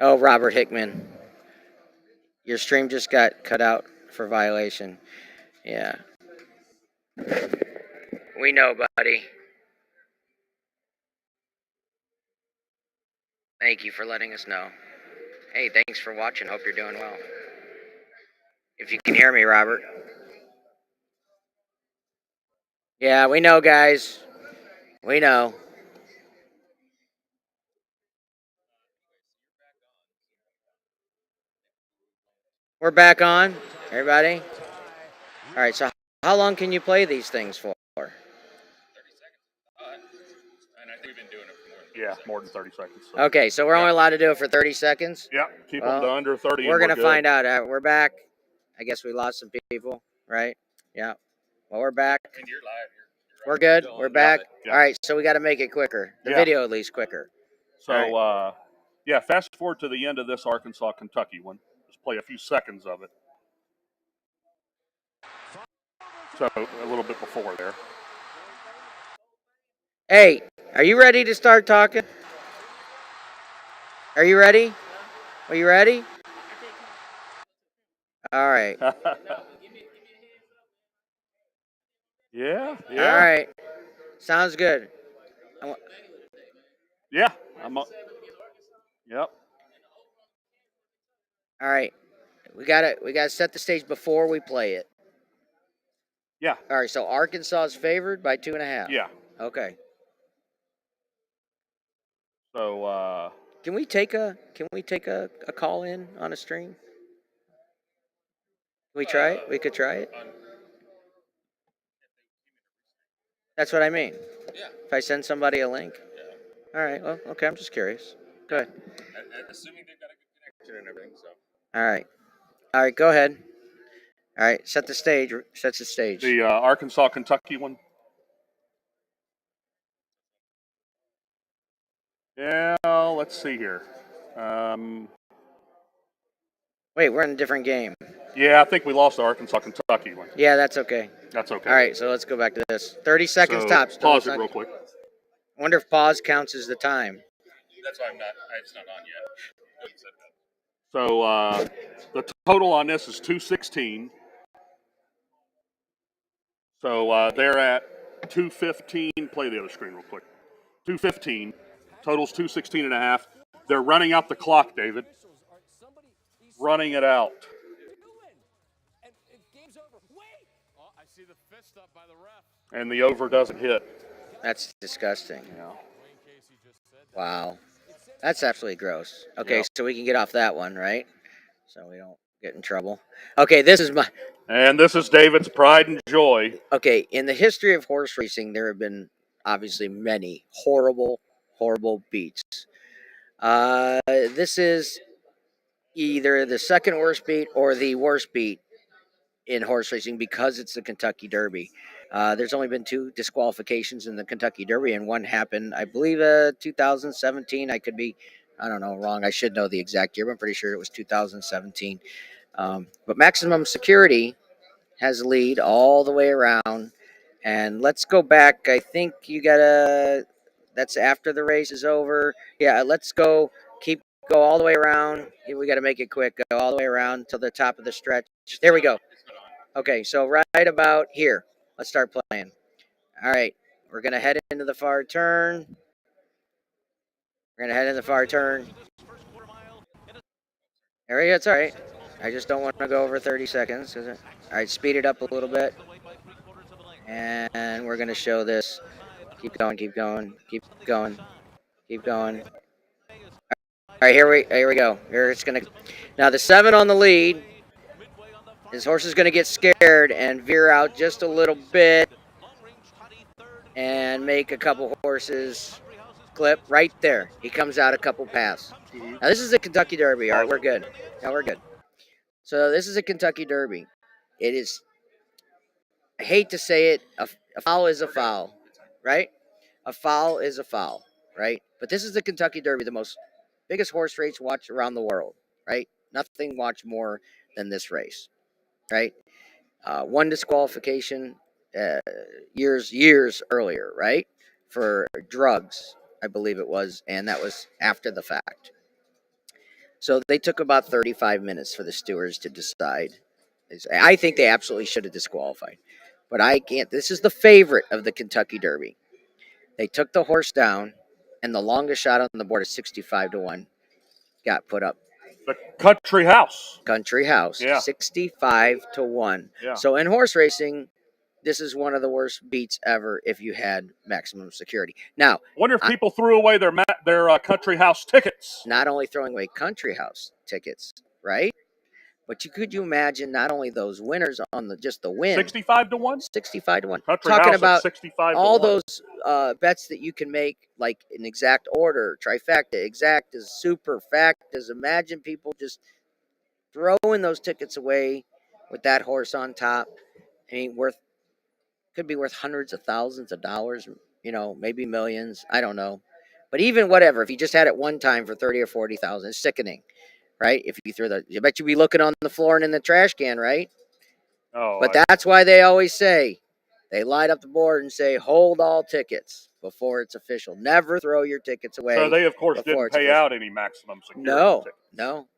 Oh, Robert Hickman. Your stream just got cut out for violation. Yeah. We know, buddy. Thank you for letting us know. Hey, thanks for watching. Hope you're doing well. If you can hear me, Robert. Yeah, we know, guys. We know. We're back on, everybody. All right, so how long can you play these things for? Yeah, more than 30 seconds. So. Okay, so we're only allowed to do it for 30 seconds? Yeah, keep them to under 30. We're going to find out. We're back. I guess we lost some people, right? Yeah. Well, we're back. And you're live. We're good. We're back. Yeah. All right, so we got to make it quicker. The video at least quicker. So, right. Yeah, fast forward to the end of this Arkansas-Kentucky one. Just play a few seconds of it. So, a little bit before there. Hey, are you ready to start talking? Are you ready? Are you ready? All right. Yeah. All right. Sounds good. Yeah. Yep. All right. We gotta set the stage before we play it. Yeah. All right, so Arkansas is favored by 2.5. Yeah. Okay. So can we take a call in on a stream? Can we try it? We could try it. That's what I mean. Yeah. If I send somebody a link. Yeah. All right. Well, okay. I'm just curious. Go ahead. Assuming they've got a good connection and everything. So. All right. All right. Go ahead. All right. Set the stage. Set the stage. The Arkansas-Kentucky one. Yeah. Let's see here. Wait, we're in a different game. Yeah, I think we lost the Arkansas-Kentucky one. Yeah, that's okay. That's okay. All right, so let's go back to this. 30 seconds tops. Pause it real quick. I wonder if pause counts as the time. That's why it's not on yet. So the total on this is 216. So they're at 215. Play the other screen real quick. 215. Total's 216 and a half. They're running out the clock, David. Running it out. And the over doesn't hit. That's disgusting. Yeah. Wow. That's absolutely gross. Okay, yep. So we can get off that one, right? So we don't get in trouble. Okay, this is my... And this is David's pride and joy. Okay, in the history of horse racing, there have been obviously many horrible, horrible beats. This is either the second worst beat or the worst beat in horse racing because it's the Kentucky Derby. There's only been 2 disqualifications in the Kentucky Derby, and one happened, I believe, 2017. I could be, I don't know, wrong. I should know the exact year, but I'm pretty sure it was 2017. But Maximum Security has a lead all the way around. And let's go back. I think you gotta, that's after the race is over. Yeah, let's go, go all the way around. We got to make it quick. Go all the way around to the top of the stretch. There we go. Okay, so right about here, let's start playing. All right, we're going to head into the far turn. We're going to head into the far turn. There we go, it's all right. I just don't want to go over 30 seconds. All right, speed it up a little bit. And we're going to show this. Keep going, keep going, keep going, keep going. All right, here we go. Here it's going to... Now the 7 on the lead. His horse is going to get scared and veer out just a little bit and make a couple horses clip right there. He comes out a couple paths. Now, this is a Kentucky Derby. All right, we're good. Now, we're good. So, this is a Kentucky Derby. It is, I hate to say it, a foul is a foul, right? A foul is a foul, right? But this is the Kentucky Derby, the biggest horse race watched around the world, right? Nothing watched more than this race, right? One disqualification years earlier, right? For drugs, I believe it was, and that was after the fact. So they took about 35 minutes for the stewards to decide. I think they absolutely should have disqualified, but I can't. This is the favorite of the Kentucky Derby. They took the horse down, and the longest shot on the board is 65-1. Got put up. The Country House. Country House, Yeah. 65-1. Yeah. So in horse racing, this is one of the worst beats ever if you had maximum security. Now, Wonder if people threw away their Country House tickets. not only throwing away Country House tickets, right? But could you imagine not only those winners on just the win, 65-1. 65-1. Country Talking House about at 65 all to 1. those bets that you can make, like in exact order, trifecta, exact is super, fact is. Imagine people just throwing those tickets away with that horse on top. I mean, could be worth hundreds of thousands of dollars, maybe millions. I don't know. But even whatever, if you just had it one time for 30 or 40,000, it's sickening, right? If you threw I bet you'd be looking on the floor and in the trash can, right? Oh, But that's why they always say, they light up the board and say, hold all tickets before it's official. Never throw your tickets away. So they, of course, before didn't it's pay official. out any maximum security tickets.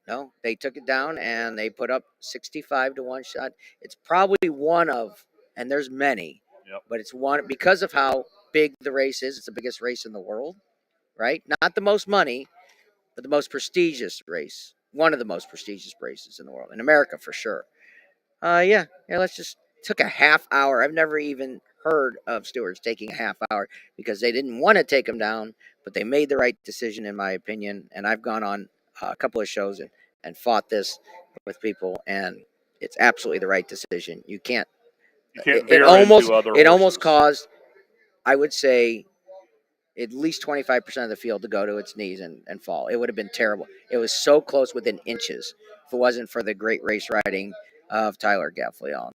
No. They took it down and they put up 65-1 shot. It's probably one of, and there's many, Yep. but it's one because of how big the race is. It's the biggest race in the world, right? Not the most money, but the most prestigious race. One of the most prestigious races in the world, in America for sure. Yeah. Let's just took a half hour. I've never even heard of stewards taking a half hour because they didn't want to take them down, but they made the right decision, in my opinion. And I've gone on a couple of shows and fought this with people, and it's absolutely the right decision. You can't. You can't It veer almost into other it almost horses. caused, I would say, at least 25% of the field to go to its knees and fall. It would have been terrible. It was so close within inches. If it wasn't for the great race riding of Tyler Gaffleon,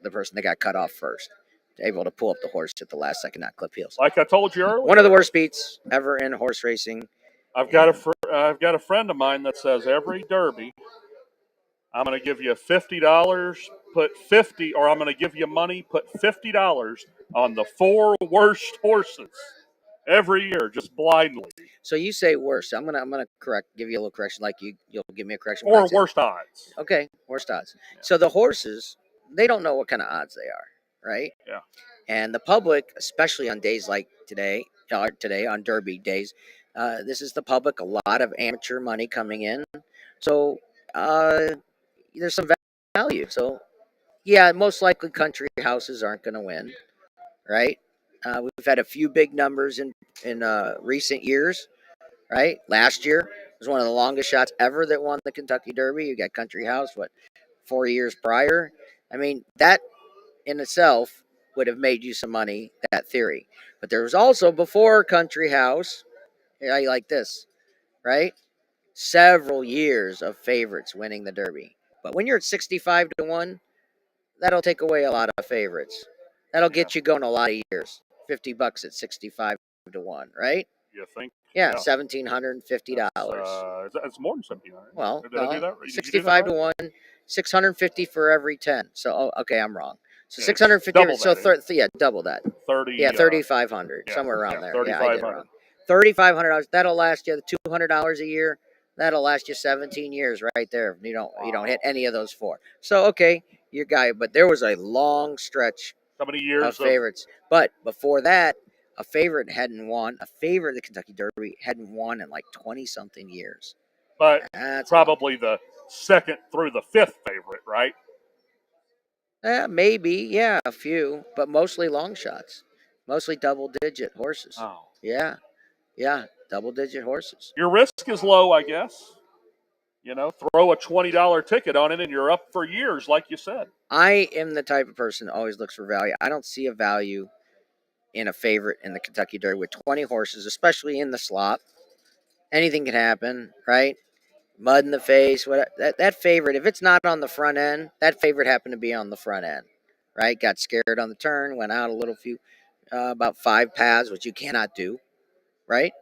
the person that got cut off first, able to pull up the horse at the last second, not clip heels. Like I told you earlier, One of the worst beats ever in horse racing. I've got a friend of mine that says every Derby, I'm going to give you $50, put 50, or I'm going to give you money, put $50 on the 4 worst horses every year, just blindly. So you say worst. I'm gonna give you a little correction, like you'll give me a correction. Or worst odds. Okay, worst odds. Yeah. So the horses, they don't know what kind of odds they are, right? Yeah. And the public, especially on days like today on Derby days, this is the public. A lot of amateur money coming in, so there's some value. So yeah, most likely country houses aren't going to win, right? We've had a few big numbers in recent years, right? Last year was one of the longest shots ever that won the Kentucky Derby. You got Country House, 4 years prior? I mean, that in itself would have made you some money, that theory. But there was also, before Country House, I like this, right? Several years of favorites winning the Derby. But when you're at 65-1, that'll take away a lot of favorites. That'll get you going a lot of years. $50 at 65-1, right? You think? Yeah, $1,750. It's more than 1,700. Well, Did I do that? 65-1, 650 for every 10. So, okay, I'm wrong. So Yeah, 650. double So that, double that. 30. Yeah, 3,500, yeah, somewhere around yeah, there. Yeah, I did it 3,500. wrong. $3,500. That'll last you $200 a year. That'll last you 17 years right there. You don't hit any of those 4. So okay, your guy. But there was a long stretch How many years of favorites. But before that, a favorite hadn't won. A favorite of the Kentucky Derby hadn't won in like 20-something years. But That's probably the 2nd through the 5th favorite, right? Maybe, yeah, a few, but mostly long shots, mostly double-digit horses. Oh. Yeah, double-digit horses. Your risk is low, I guess. Throw a $20 ticket on it and you're up for years, like you said. I am the type of person that always looks for value. I don't see a value in a favorite in the Kentucky Derby with 20 horses, especially in the slot. Anything can happen, right? Mud in the face. That favorite, if it's not on the front end, that favorite happened to be on the front end, right? Got scared on the turn, went out about 5 paths, which you cannot do, right?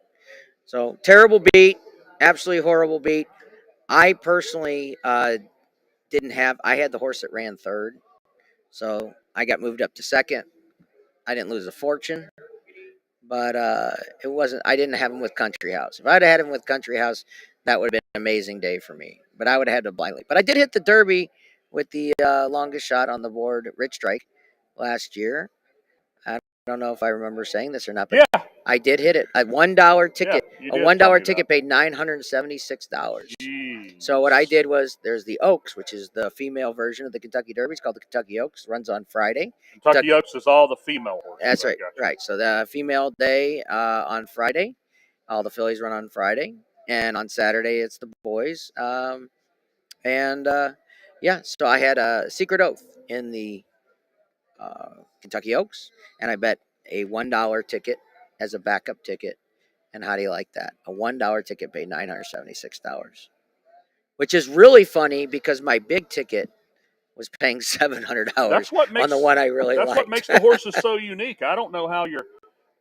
So terrible beat, absolutely horrible beat. I personally didn't have. I had the horse that ran 3rd, so I got moved up to 2nd. I didn't lose a fortune, but it wasn't. I didn't have him with Country House. If I'd had him with Country House, that would have been an amazing day for me. But I would have had to blindly. But I did hit the Derby with the longest shot on the board, Rich Strike, last year. I don't know if I remember saying this or not, but Yeah, I did hit it. A $1 ticket. you A did $1 tell me ticket that. paid $976. Jeez. So what I did was there's the Oaks, which is the female version of the Kentucky Derby. It's called the Kentucky Oaks. Runs on Friday. Kentucky Oaks is all the female horses. That's I right. got you. Right. So the female day on Friday. All the fillies run on Friday, and on Saturday it's the boys. Yeah, so I had a secret oath in the Kentucky Oaks, and I bet a $1 ticket as a backup ticket. And how do you like that? A $1 ticket paid $976, which is really funny because my big ticket was paying $700 That's what makes on the one I really that's liked. what makes the horses so unique. I don't know how you're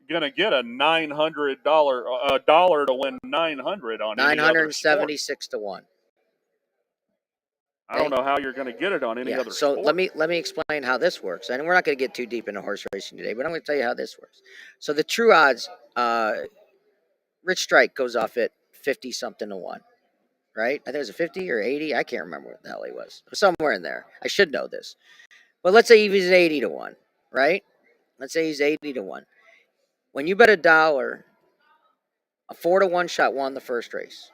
gonna get a $900 dollar to win 900 on any other sport. 976 to 1. I don't know how you're gonna get it on any Yeah. other So sport. let me explain how this works, and we're not going to get too deep into horse racing today, but I'm going to tell you how this works. So the true odds, Rich Strike goes off at 50 something to 1, right? I think it was a 50 or 80. I can't remember what the hell he was. Somewhere in there. I should know this, but let's say he's 80 to 1, right? Let's say he's 80 to 1. When you bet $1, a 4 to 1 shot won the first race.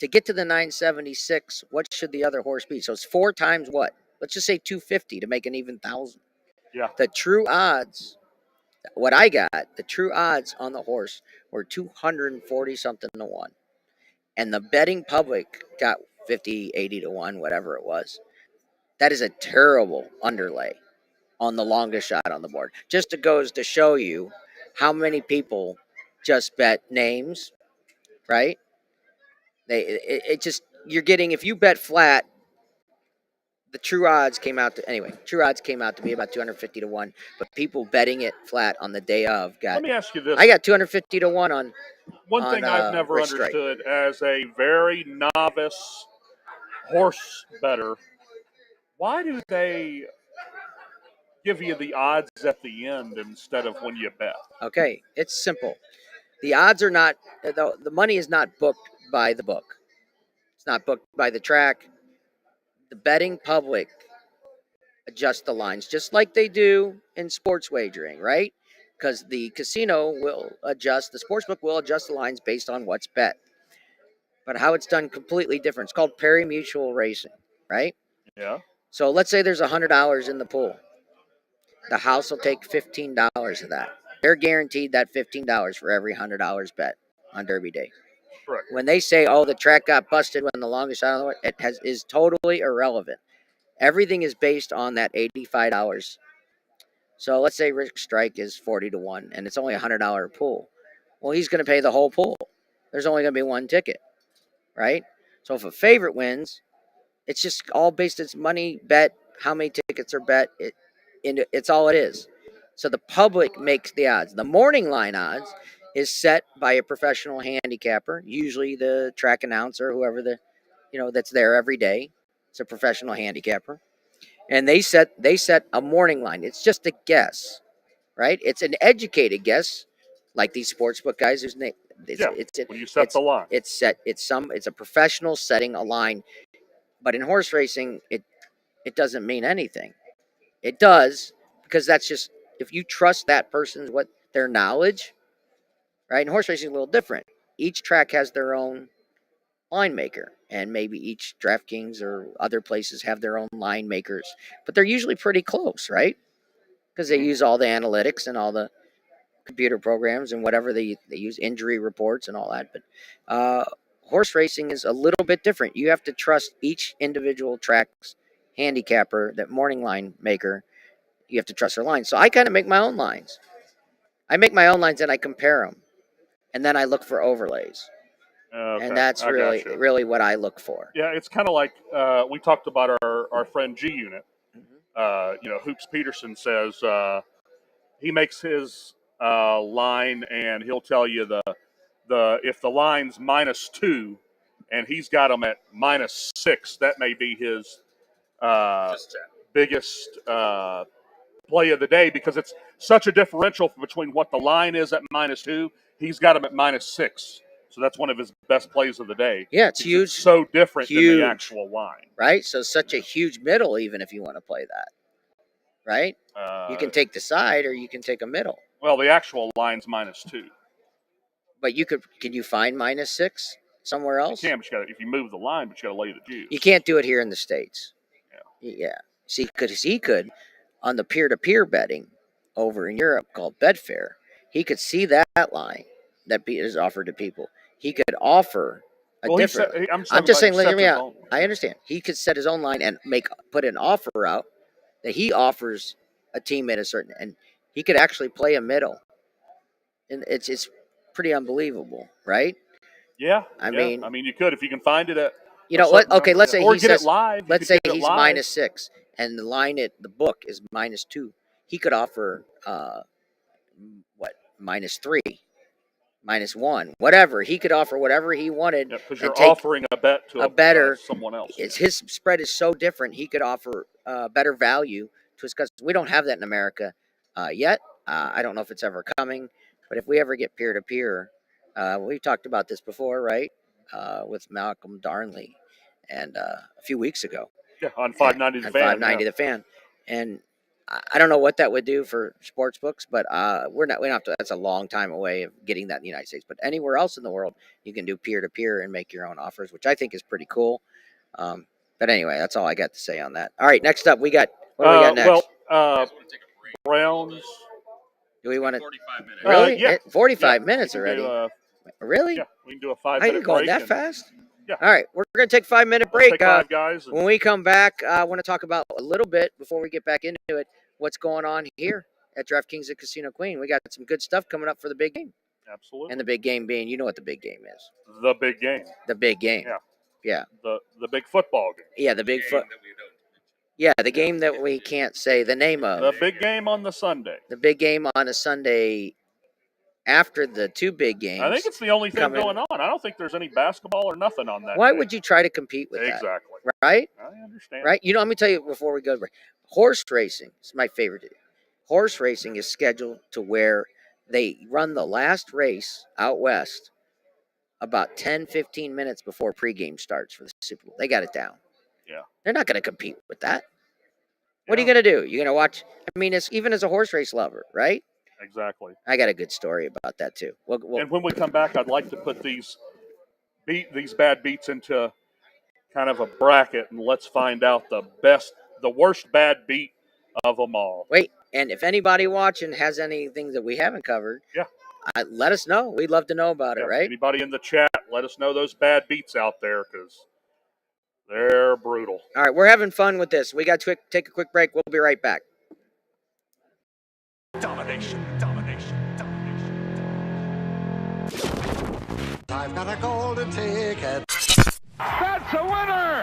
To get to the 976, what should the other horse be? So it's 4 times what? Let's just say 250 to make an even thousand. Yeah. The true odds, what I got, the true odds on the horse were 240 something to 1. And the betting public got 50, 80 to 1, whatever it was. That is a terrible underlay on the longest shot on the board. Just it goes to show you how many people just bet names, right? It just, you're getting, if you bet flat, the true odds came out to, anyway, true odds came out to be about 250 to 1, but people betting it flat on the day of got, Let me ask you this. I got 250 to 1 on One thing I've never Rich Strike. understood as a very novice horse bettor, why do they give you the odds at the end instead of when you bet? Okay, it's simple. The odds are not, the money is not booked by the book. It's not booked by the track. The betting public adjust the lines just like they do in sports wagering, right? Because the casino will adjust, the sportsbook will adjust the lines based on what's bet. But how it's done completely different. It's called pari-mutuel racing, right? Yeah. So let's say there's $100 in the pool. The house will take $15 of that. They're guaranteed that $15 for every $100 bet on Derby Day. Correct. When they say, "Oh, the track got busted when the longest shot on the way," is totally irrelevant. Everything is based on that $85. So let's say Rich Strike is 40 to 1, and it's only a $100 pool. Well, he's going to pay the whole pool. There's only going to be one ticket, right? So if a favorite wins, it's just all based. It's money bet. How many tickets are bet? It's all it is. So the public makes the odds. The morning line odds is set by a professional handicapper, usually the track announcer, whoever that's there every day. It's a professional handicapper, and they set a morning line. It's just a guess, right? It's an educated guess, like these sportsbook guys whose name. When you set the line. It's set. It's a professional setting a line, but in horse racing, it doesn't mean anything. It does because that's just if you trust that person's their knowledge, right? And horse racing is a little different. Each track has their own line maker, and maybe each DraftKings or other places have their own line makers, but they're usually pretty close, right? Because they use all the analytics and all the computer programs and whatever they use, injury reports and all that. But horse racing is a little bit different. You have to trust each individual track's handicapper, that morning line maker. You have to trust their lines. So I kind of make my own lines. I make my own lines and I compare them, and then I look for overlays. Okay, And that's really what I look for. Yeah, it's kind of like we talked about our friend G Unit. Hoops Peterson says he makes his line, and he'll tell you the if the line's -2, and he's got them at -6, that may be his biggest play of the day because it's such a differential between what the line is at -2. He's got them at -6. So that's one of his best plays of the day. Yeah, it's Because huge. It's so different than Huge. the actual line. Right? So such a huge middle, even if you want to play that. Right? You can take the side or you can take a middle. Well, the actual line's -2. But can you find -6 somewhere else? You can, but if you move the line, but you got to lay the juice. You can't do it here in the States. Yeah. Yeah. See, because he could, on the peer-to-peer betting over in Europe called Betfair, he could see that line that is offered to people. He could offer a different. I'm just saying, hear me out. I understand. He could set his own line and put an offer out that he offers a team at a certain, and he could actually play a middle, and it's pretty unbelievable, right? Yeah. I mean, you could if you can find it at. You know what? Okay, let's say or he get says it live. let's say he's -6, and the line at the book is -2. He could offer -3, -1, whatever. He could offer whatever he wanted. Yeah, because you're offering a bet to a better someone else. His spread is so different. He could offer better value to his customers. We don't have that in America yet. I don't know if it's ever coming, but if we ever get peer-to-peer, we've talked about this before, right? With Malcolm Darnley, and a few weeks ago. Yeah, on 590 the fan. 590 the fan, and I don't know what that would do for sports books, but we don't have to. That's a long time away of getting that in the United States. But anywhere else in the world, you can do peer-to-peer and make your own offers, which I think is pretty cool. But anyway, that's all I got to say on that. All right, next up, what do we got next? Well, Browns. Do we want to? 45 minutes. Really? Yeah. 45 minutes We can already. do, Really? yeah, we can do a How 5-minute you going break. that fast? Yeah. All right, we're going to take a 5-minute Let's break. take 5 guys. When we come back, I want to talk about a little bit before we get back into it. What's going on here at DraftKings at Casino Queen? We got some good stuff coming up for the big game. Absolutely. And the big game being, you know what the big game is. The big game. The big game. Yeah. Yeah. The big football game. Yeah, the big Game foot. that we don't mention. Yeah, the game that we can't say the name of. The big game on the Sunday. The big game on a Sunday after the two big games. I think it's the only thing coming. going on. I don't think there's any basketball or nothing on that. Why day. would you try to compete with that? Exactly. Right? I understand. Right? You know, let me tell you before we go to break. Horse racing is my favorite. Horse racing is scheduled to where they run the last race out west about 10, 15 minutes before pregame starts for the Super Bowl. They got it down. Yeah. They're not going to compete with that. What are you Yeah. going to do? You're going to watch? I mean, it's even as a horse race lover, right? Exactly. I got a good story about that too. And when we come back, I'd like to put these bad beats into kind of a bracket, and let's find out the worst bad beat of them all. Wait, and if anybody watching has anything that we haven't covered, Yeah. Let us know. We'd love to know about it, Yeah, right? Anybody in the chat, let us know those bad beats out there because they're brutal. All right, we're having fun with this. We got to take a quick break. We'll be right back. Domination, domination, domination. I've got a golden ticket. That's a winner!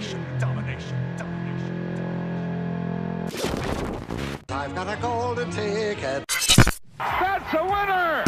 Domination, domination, domination. I've got a golden ticket. That's a winner!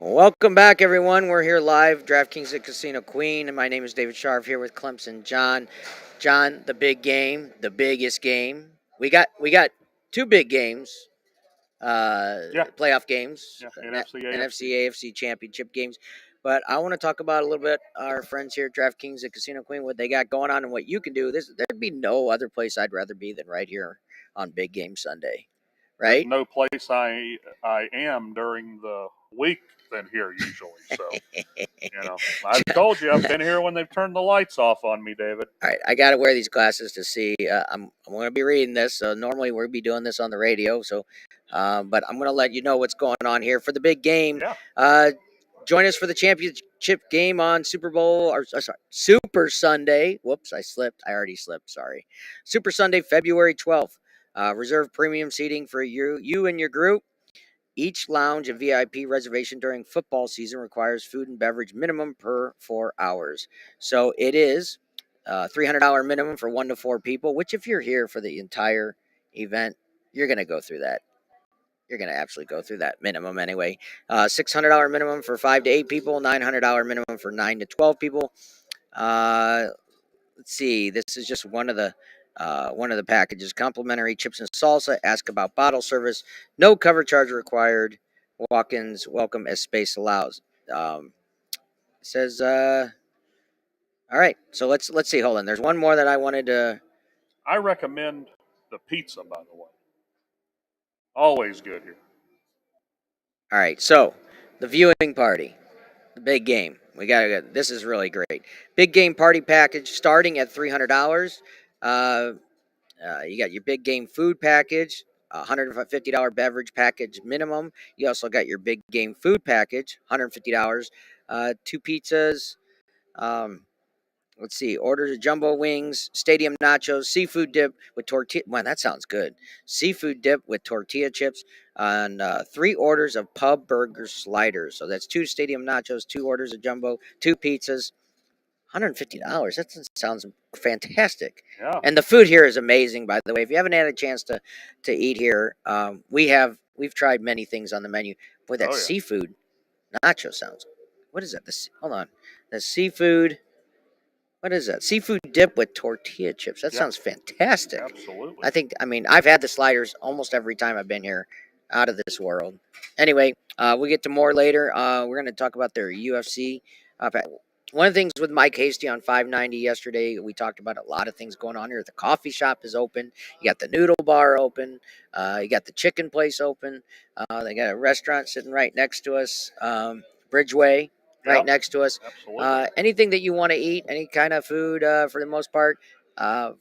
Welcome back, everyone. We're here live, DraftKings at Casino Queen, and my name is David Sharf here with Clemson John. John, the big game, the biggest game. We got two big games, playoff games, Yeah, NFC, AFC. NFC, AFC championship games. But I want to talk about a little bit our friends here at DraftKings at Casino Queen, what they got going on and what you can do. There'd be no other place I'd rather be than right here on Big Game Sunday, right? No place I am during the week than here usually. So, I've told you, I've been here when they've turned the lights off on me, David. All right, I got to wear these glasses to see. I'm going to be reading this. So normally we'll be doing this on the radio. So, but I'm going to let you know what's going on here for the big game. Yeah. Join us for the championship game on Super Sunday. Whoops, I slipped. I already slipped. Sorry. Super Sunday, February 12th. Reserve premium seating for you and your group. Each lounge and VIP reservation during football season requires food and beverage minimum per 4 hours. So it is $300 minimum for 1 to 4 people, which if you're here for the entire event, you're going to go through that. You're going to absolutely go through that minimum anyway. $600 minimum for 5 to 8 people, $900 minimum for 9 to 12 people. Let's see. This is just one of the packages. Complimentary chips and salsa. Ask about bottle service. No cover charge required. Walk-ins welcome as space allows. It says. All right. So let's see. Hold on. There's one more that I wanted to. I recommend the pizza, by the way. Always good here. All right. So the viewing party, the big game. This is really great. Big game party package starting at $300. You got your big game food package, $150 beverage package minimum. You also got your big game food package, $150. 2 pizzas. Let's see. Orders of jumbo wings, stadium nachos, seafood dip with tortilla. Man, that sounds good. Seafood dip with tortilla chips, and 3 orders of pub burger sliders. So that's 2 stadium nachos, 2 orders of jumbo, 2 pizzas. $150. That sounds fantastic. Yeah. And the food here is amazing, by the way. If you haven't had a chance to eat here, we've tried many things on the menu. Boy, that seafood nacho sounds. What is that? Hold on. The seafood. What is that? Seafood dip with tortilla chips. That sounds fantastic. Absolutely. I've had the sliders almost every time I've been here. Out of this world. Anyway, we'll get to more later. We're going to talk about their UFC. one of the things with Mike Hasty on 590 yesterday, we talked about a lot of things going on here. The coffee shop is open. You got the noodle bar open. You got the chicken place open. They got a restaurant sitting right next to us, Bridgeway, right Yep. next to us. Absolutely. Anything that you want to eat, any kind of food, for the most part. I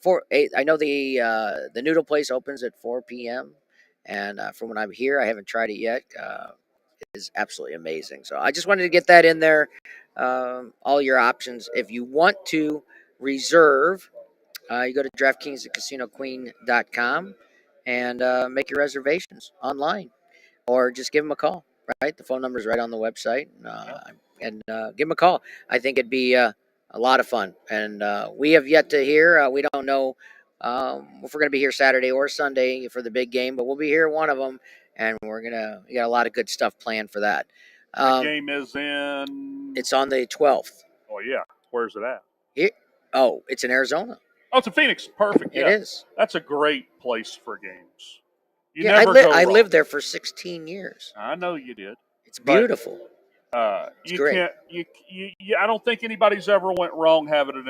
know the noodle place opens at 4 p.m. And from when I'm here, I haven't tried it yet. It is absolutely amazing. So I just wanted to get that in there. All your options. If you want to reserve, you go to DraftKings at CasinoQueen.com and make your reservations online, or just give them a call. Right, the phone number is right on the website, and give them a call. I think it'd be a lot of fun, and we have yet to hear. We don't know if we're going to be here Saturday or Sunday for the big game, but we'll be here one of them, and we got a lot of good stuff planned for that. The game is in. It's on the 12th. Oh yeah. Where's it at? It's in Arizona. Oh, it's in Phoenix. Perfect. Yeah. It is. That's a great place for games. You Yeah, never go I wrong. lived there for 16 years. I know you did. It's beautiful. You great. can't. I don't think anybody's ever went wrong having it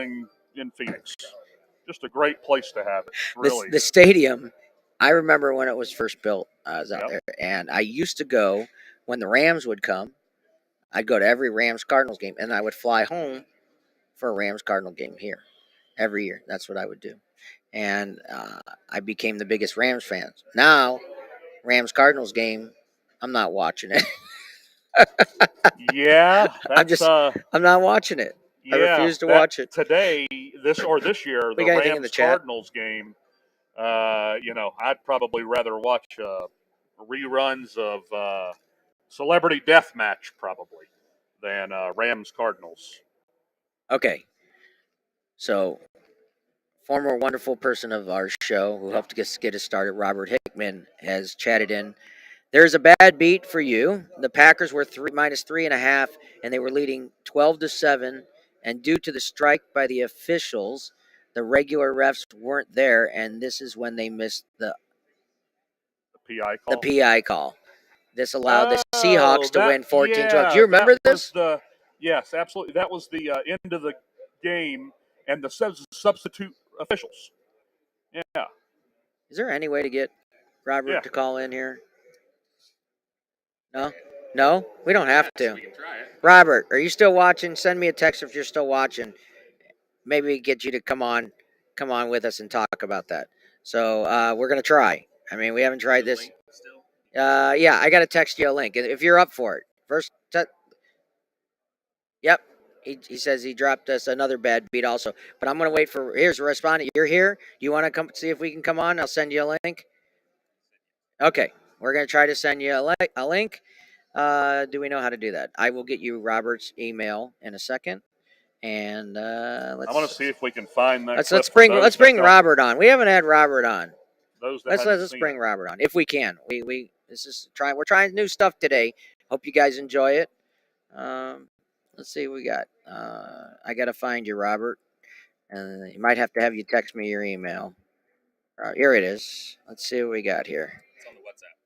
in Phoenix. Just a great place to have it. Really. The stadium, I remember when it was first built. I was out Yep. there, and I used to go when the Rams would come. I'd go to every Rams Cardinals game, and I would fly home for a Rams Cardinal game here every year. That's what I would do, and I became the biggest Rams fan. Now, Rams Cardinals game, I'm not watching it. Yeah. That's, I'm not watching it. yeah, I refuse to watch it. Today. This year, We the got anything in the Rams chat? Cardinals game. I'd probably rather watch reruns of Celebrity Deathmatch probably than Rams Cardinals. Okay. So, former wonderful person of our show who helped get us started, Robert Hickman, has chatted in. There's a bad beat for you. The Packers were minus 3.5, and they were leading 12-7. And due to the strike by the officials, the regular refs weren't there, and this is when they missed the PI call. PI call. This allowed the Seahawks to win 14-12. Do you remember this? Yes, absolutely. That was the end of the game, and the substitute officials. Yeah. Is there any way to get Robert Yeah. to call in here? No, we don't have to. We can try it. Robert, are you still watching? Send me a text if you're still watching. Maybe get you to come on with us and talk about that. So we're gonna try. I mean, we haven't tried this. Link still. Yeah, I gotta text you a link if you're up for it. Yep. He says he dropped us another bad beat also. But I'm gonna wait for. Here's a respondent. You're here. Do you want to come see if we can come on? I'll send you a link. Okay, we're gonna try to send you a link. Do we know how to do that? I will get you Robert's email in a second, and I want to see if we can find that. let's bring Robert on. We haven't had Robert on. Let's bring Robert on if we can. We're trying new stuff today. Hope you guys enjoy it. Let's see what we got. I gotta find you, Robert, and you might have to have you text me your email. Here it is. Let's see what we got here. It's on the WhatsApp.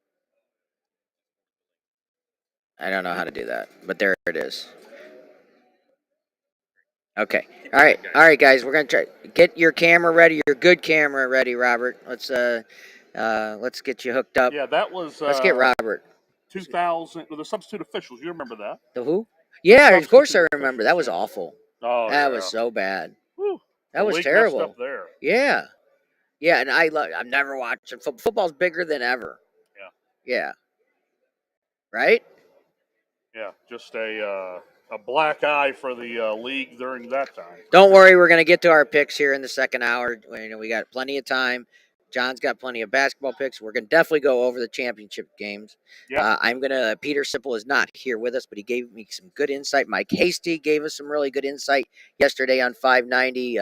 I don't know how to do that, but there it is. Okay. All right, guys. We're gonna try get your camera ready, your good camera ready, Robert. Let's get you hooked up. Yeah, that was. Let's get Robert. 2000. The substitute officials. You remember that? The who? Yeah, of course I remember. That was awful. Oh, That was so bad. Whew. That was League messed terrible. up there. Yeah, and I'm never watching football's bigger than ever. Yeah. Right. Yeah, just a black eye for the league during that time. Don't worry, we're gonna get to our picks here in the second hour. We got plenty of time. John's got plenty of basketball picks. We're gonna definitely go over the championship games. Yeah. Peter Simple is not here with us, but he gave me some good insight. Mike Hasty gave us some really good insight yesterday on 590.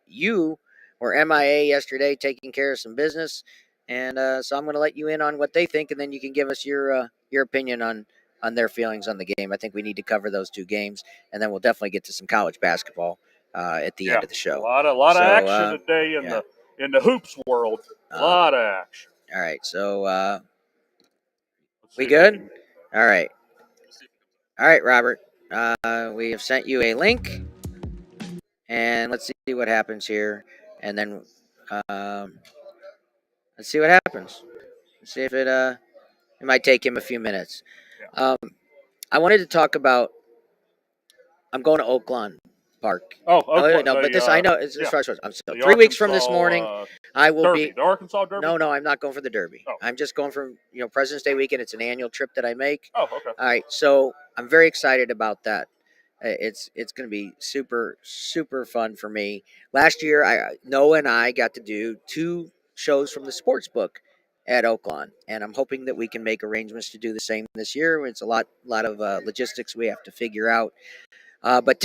You were MIA yesterday, taking care of some business, and so I'm gonna let you in on what they think, and then you can give us your opinion on their feelings on the game. I think we need to cover those two games, and then we'll definitely get to some college basketball at the end of the show. A lot of action today in the hoops world. A lot of action. All right, so we good? All right, Robert. We have sent you a link. and let's see what happens here. And then let's see what happens. Let's see if it might take him a few minutes. I wanted to talk about. I'm going to Oaklawn Park. Oh, No, okay. no, but this I know. It's yeah. as far as I'm still The 3 weeks from this Arkansas, morning. I will Derby. be. The Arkansas Derby? No, I'm not going for the Derby. Oh. I'm just going for President's Day weekend. It's an annual trip that I make. Oh, okay. All right, so I'm very excited about that. It's going to be super fun for me. Last year, Noah and I got to do 2 shows from the sports book at Oaklawn, and I'm hoping that we can make arrangements to do the same this year. It's a lot of logistics we have to figure out. But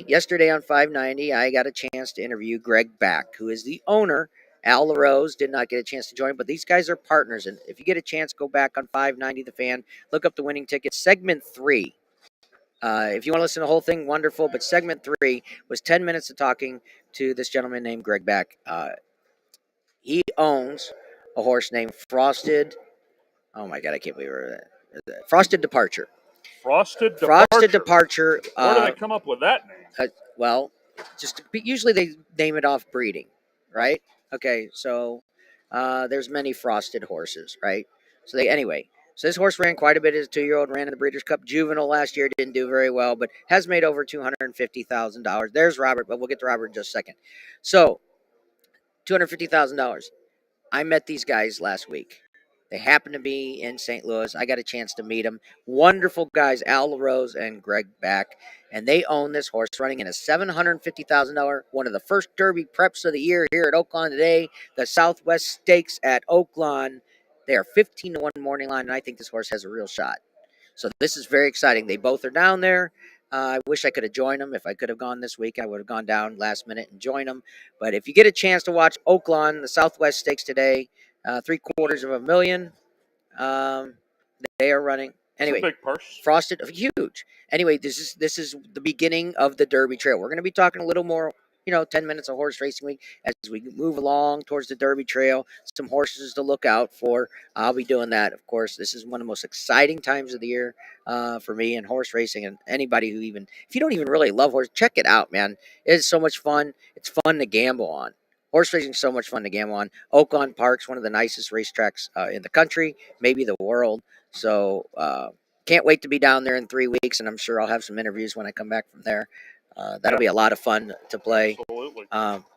yesterday on 590, I got a chance to interview Greg Back, who is the owner. Al LaRose did not get a chance to join, but these guys are partners. And if you get a chance, go back on 590 The Fan, look up the winning ticket, segment 3. If you want to listen to the whole thing, wonderful. But segment 3 was 10 minutes of talking to this gentleman named Greg Back. He owns a horse named Frosted. Oh my God, I can't believe it. Frosted Departure. Frosted Departure. Frosted Departure. Where do they come up with that name? Well, usually they name it off breeding, right? Okay, so there's many Frosted horses, right? So So this horse ran quite a bit as a 2-year-old. Ran in the Breeders' Cup Juvenile last year. Didn't do very well, but has made over $250,000. There's Robert, but we'll get to Robert in just a second. So $250,000. I met these guys last week. They happened to be in St. Louis. I got a chance to meet them. Wonderful guys, Al LaRose and Greg Back. And they own this horse running in a $750,000, one of the first Derby preps of the year here at Oaklawn today, the Southwest Stakes at Oaklawn. They are 15-1 morning line, and I think this horse has a real shot. So this is very exciting. They both are down there. I wish I could have joined them. If I could have gone this week, I would have gone down last minute and joined them. But if you get a chance to watch Oaklawn, the Southwest Stakes today, $750,000. They are running. Anyway, It's a big purse. Frosted, huge. Anyway, this is the beginning of the Derby Trail. We're going to be talking a little more, 10 minutes of horse racing week as we move along towards the Derby Trail. Some horses to look out for. I'll be doing that, of course. This is one of the most exciting times of the year for me in horse racing, and anybody who if you don't even really love horse, check it out, man. It is so much fun. It's fun to gamble on. Horse racing is so much fun to gamble on. Oaklawn Park's one of the nicest racetracks in the country, maybe the world. So can't wait to be down there in 3 weeks, and I'm sure I'll have some interviews when I come back from there. That'll be a lot of fun to play. Absolutely.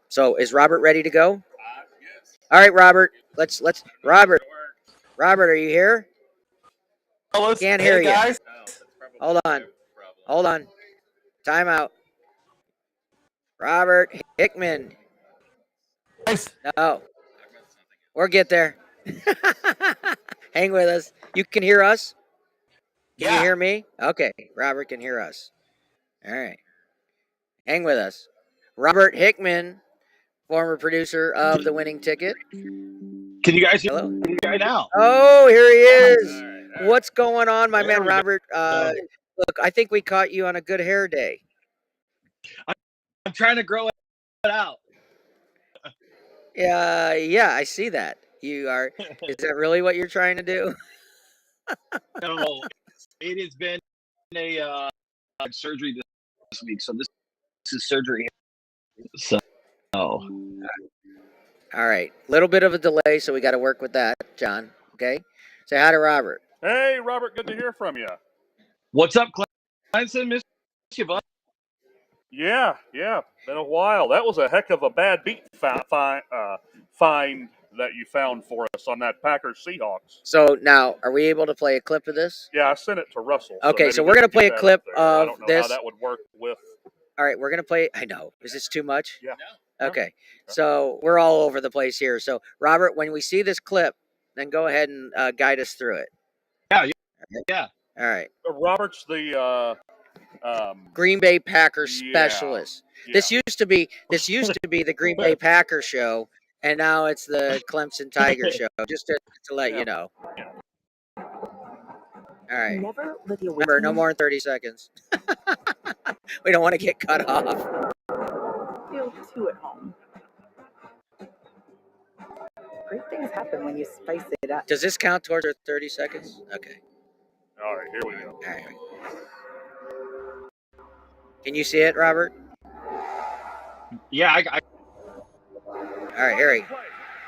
So is Robert ready to go? Yes. All right, Robert. Let's Robert. Robert, are you here? Can't hear you. Oh, that's probably Hold on. my problem. Hold on. Time out. Robert Hickman. No, I missed something. we'll get there. Hang with us. You can hear us? Can you hear me? Okay, Robert can hear us. All right. Hang with us. Robert Hickman, former producer of The Winning Ticket. Can you guys hear Hello. me right now? Oh, here he is. All right. What's going on, my There man we go. Robert? Look, I think we caught you on a good hair day. I'm trying to grow it out. Yeah, I see that. You are. Is that really what you're trying to do? No, it has been a surgery this week, so this is surgery. So, All right. Little bit of a delay, so we got to work with that, John. Okay. Say hi to Robert. Hey, Robert, good to hear from you. what's up, Clemson? Miss you, bud. Yeah, been a while. That was a heck of a bad beat find that you found for us on that Packers Seahawks. So now, are we able to play a clip of this? Yeah, I sent it to Russell. Okay, maybe so we we're gonna can play get a that clip up there. I of don't know this. how that would work with. All right, we're gonna play. I know. Is this too much? Yeah. No. Okay. So we're all over the place here. So Robert, when we see this clip, then go ahead and guide us through it. Yeah. All right. Robert's the Green Bay Packers Yeah. specialist. yeah. This used to be the Green Bay Packers show, and now it's the Clemson Tiger show. Just to let you know. Yeah. All right. Never let the Remember, no more than 30 seconds. We don't want to get cut off. feel too at home. Great things happen when you spice it up. Does this count towards our 30 seconds? Okay. All right, here we go. All right. Can you see it, Robert? Yeah, All right, here he.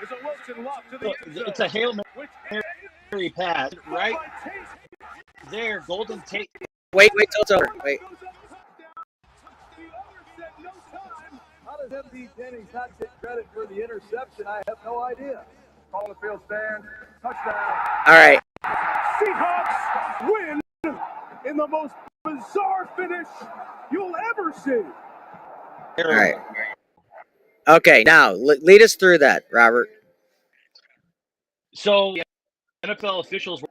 it's a Hail Mary pass right there. Golden Tate. Wait till it's over. Wait. How does MD Jennings not get credit for the interception? I have no idea. Call the field stand. Touchdown. All right. Seahawks win in the most bizarre finish you'll ever see. All right. Okay, now lead us through that, Robert. So the NFL officials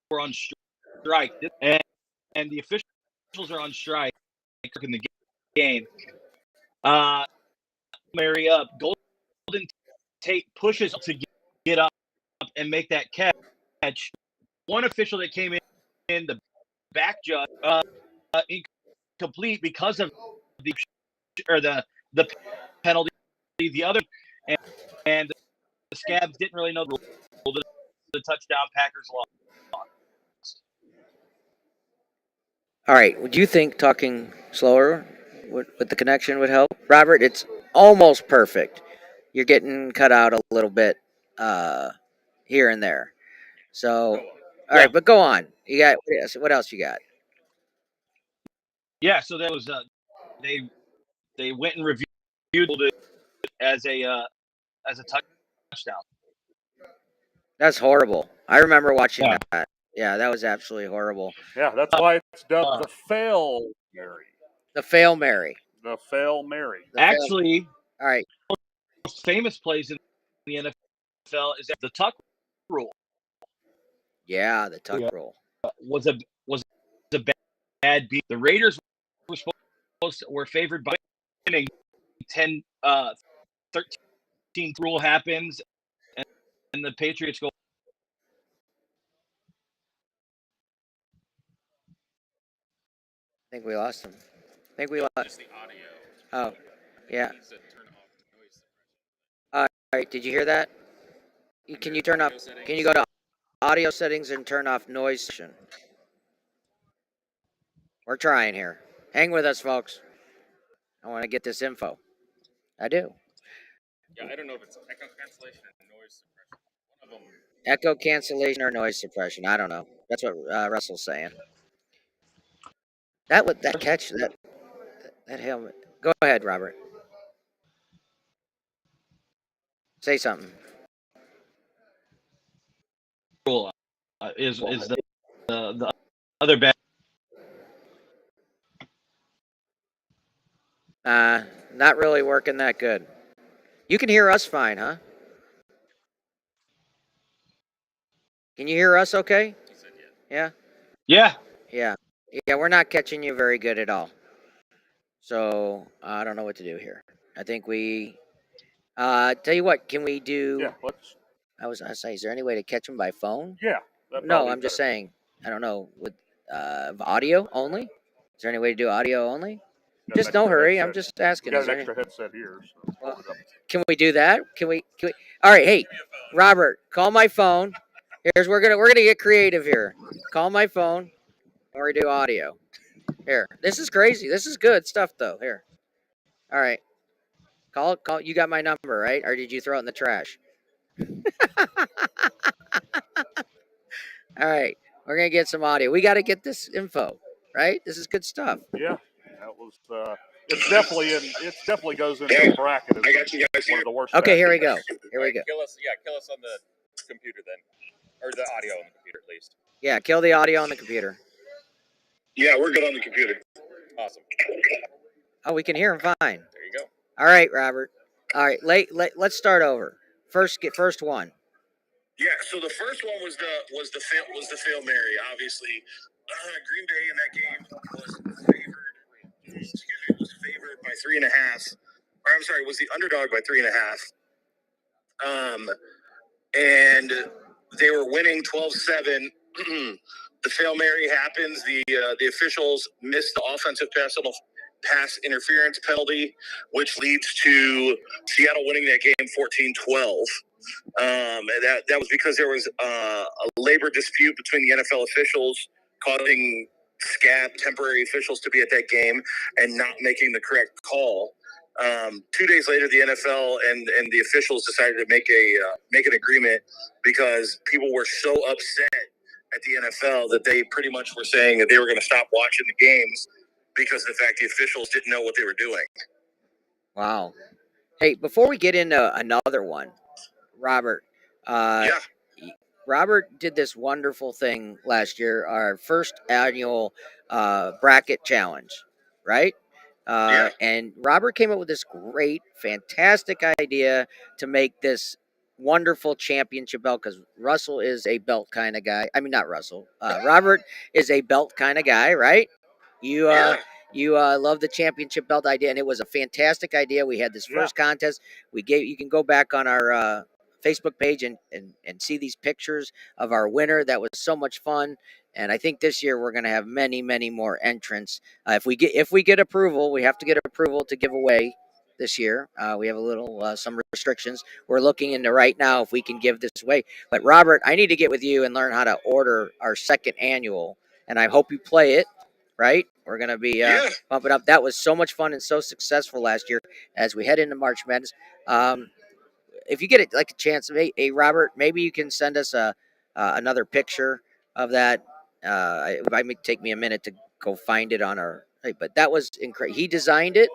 were on strike, and the officials are on strike in the game. Mary up. Golden Tate pushes to get up and make that catch. One official that came in the back judge incomplete because of the penalty. The other and the Scabs didn't really know the rule. The touchdown, Packers lost. All right. Would you think talking slower with the connection would help, Robert? It's almost perfect. You're getting cut out a little bit here and there. So, all right, but go on. You got what else you got? Yeah, so that was they went and reviewed it as a touchdown. That's horrible. I remember watching that. Yeah, that was absolutely horrible. Yeah, that's why it's dubbed the Fail Mary. The Fail Mary. The Fail Mary. Actually, all right. Most famous plays in the NFL is the tuck rule. Yeah, the tuck rule was a bad beat. The Raiders were favored by winning 10 13th rule happens and the Patriots go. I think we lost him. Just the audio. Oh, yeah. He needs to turn off the noise suppression. All right, did you hear that? Can you turn off? Can you go to audio settings and turn off noise? We're trying here. Hang with us, folks. I want to get this info. I do. Yeah, I don't know if it's echo cancellation or noise suppression. One of them. Echo cancellation or noise suppression. I don't know. That's what Russell's saying. That catch that helmet. Go ahead, Robert. Say something. Is the other bad? Not really working that good. You can hear us fine, huh? Can you hear us okay? He said yeah. Yeah. Yeah. Yeah, we're not catching you very good at all. So I don't know what to do here. I think we tell you what, can we do let's I was gonna say, is there any way to catch them by phone? Yeah. No, I'm just saying, I don't know, with audio only? Is there any way to do audio only? Just don't hurry. I'm just asking. We got an extra headset here. So well, can we do that? Can we? All right. Hey, Robert, call my phone. Here's we're gonna get creative here. Call my phone, or we do audio. Here. This is crazy. This is good stuff, though. Here. All right. Call. You got my number, right? Or did you throw it in the trash? All right. We're gonna get some audio. We got to get this info, right? This is good stuff. Yeah. That was. It definitely goes into the bracket as one of the worst. Okay, here we go. Here we go. Kill us on the computer then, or the audio on the computer at least. Yeah, kill the audio on the computer. Yeah, we're good on the computer. Awesome. Oh, we can hear him fine. There you go. All right, Robert. All right, let's start over. First one. Yeah, so the first one was the Fail Mary. Obviously, Green Bay in that game was favored by 3.5. Or I'm sorry, was the underdog by 3.5. And they were winning 12-7. The Fail Mary happens. The officials missed the offensive pass interference penalty, which leads to Seattle winning that game 14-12. And that was because there was a labor dispute between the NFL officials causing SCAB temporary officials to be at that game and not making the correct call. 2 days later, the NFL and the officials decided to make an agreement because people were so upset at the NFL that they pretty much were saying that they were going to stop watching the games because of the fact the officials didn't know what they were doing. Wow. Hey, before we get into another one, Robert, Yeah. Robert did this wonderful thing last year, our first annual bracket challenge, right? Yeah. And Robert came up with this great, fantastic idea to make this wonderful championship belt because Russell is a belt kind of guy. I mean, not Russell. Robert is a belt kind of guy, right? You Yeah. you love the championship belt idea, and it was a fantastic idea. We had this first contest. You can go back on our Facebook page and see these pictures of our winner. That was so much fun. And I think this year we're going to have many, many more entrants. If we get approval, we have to get approval to give away this year. We have a little some restrictions. We're looking into right now if we can give this away. But Robert, I need to get with you and learn how to order our second annual, and I hope you play it. Right, we're going to be bumping up. That was so much fun and so successful last year as we head into March Madness. If you get it like a chance, hey Robert, maybe you can send us another picture of that. It might take me a minute to go find it on our. But that was incredible. He designed it.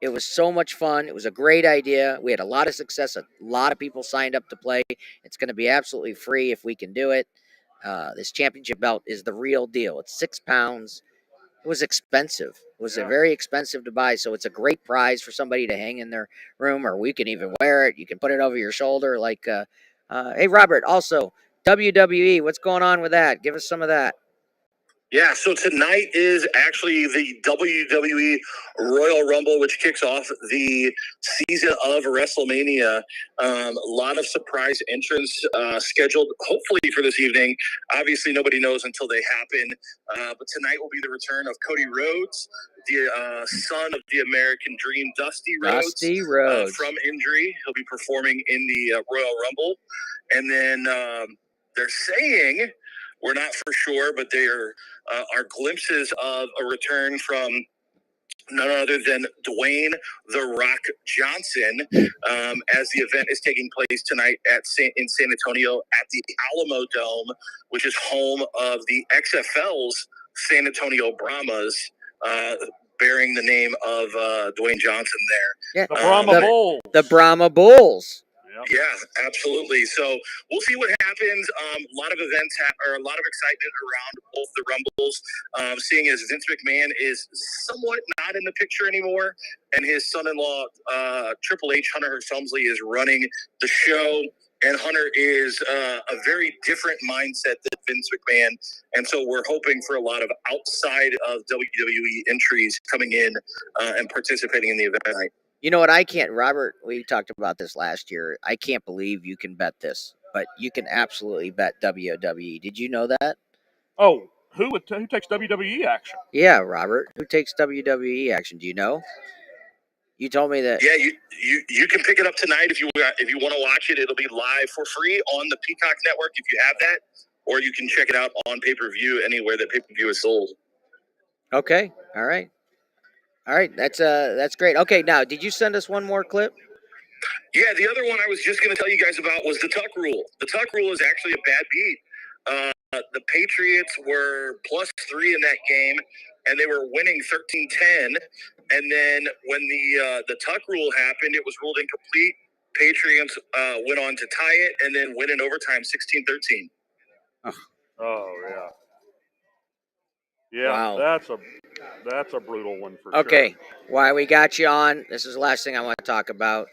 It was so much fun. It was a great idea. We had a lot of success. A lot of people signed up to play. It's going to be absolutely free if we can do it. This championship belt is the real deal. It's 6 pounds. It was expensive. It was very expensive to buy, so it's a great prize for somebody to hang in their room, or we can even wear it. You can put it over your shoulder. Like, hey, Robert, also, WWE, what's going on with that? Give us some of that. Yeah, so tonight is actually the WWE Royal Rumble, which kicks off the season of WrestleMania. A lot of surprise entrants scheduled, hopefully, for this evening. Obviously, nobody knows until they happen. But tonight will be the return of Cody Rhodes, the son of the American Dream, Dusty Rhodes. From injury. He'll be performing in the Royal Rumble. And then they're saying, we're not for sure, but they are glimpses of a return from none other than Dwayne "The Rock" Johnson, as the event is taking place tonight in San Antonio at the Alamo Dome, which is home of the XFL's San Antonio Brahmas, bearing the name of Dwayne Johnson there. Yeah, The Brahma Bulls. The Brahma Bulls. Yeah, absolutely. So we'll see what happens. A lot of events or a lot of excitement around both the Rumbles. Seeing as Vince McMahon is somewhat not in the picture anymore, and his son-in-law Triple H, Hunter Hearst Helmsley, is running the show. And Hunter is a very different mindset than Vince McMahon. And so we're hoping for a lot of outside of WWE entries coming in and participating in the event tonight. You know what? I can't, Robert, we talked about this last year. I can't believe you can bet this, but you can absolutely bet WWE. Did you know that? Oh, who takes WWE action? Yeah, Robert. Who takes WWE action? Do you know? You told me that. Yeah, you can pick it up tonight if you want to watch it. It'll be live for free on the Peacock Network if you have that, or you can check it out on pay-per-view anywhere that pay-per-view is sold. Okay. All right. That's great. Okay, now did you send us one more clip? Yeah, the other one I was just going to tell you guys about was the Tuck Rule. The Tuck Rule is actually a bad beat. The Patriots were +3 in that game, and they were winning 13-10. And then when the Tuck Rule happened, it was ruled incomplete. Patriots went on to tie it and then win in overtime 16-13. Oh, yeah. Yeah, Wow. that's a brutal one for sure. Okay, why we got you on? This is the last thing I want to talk about.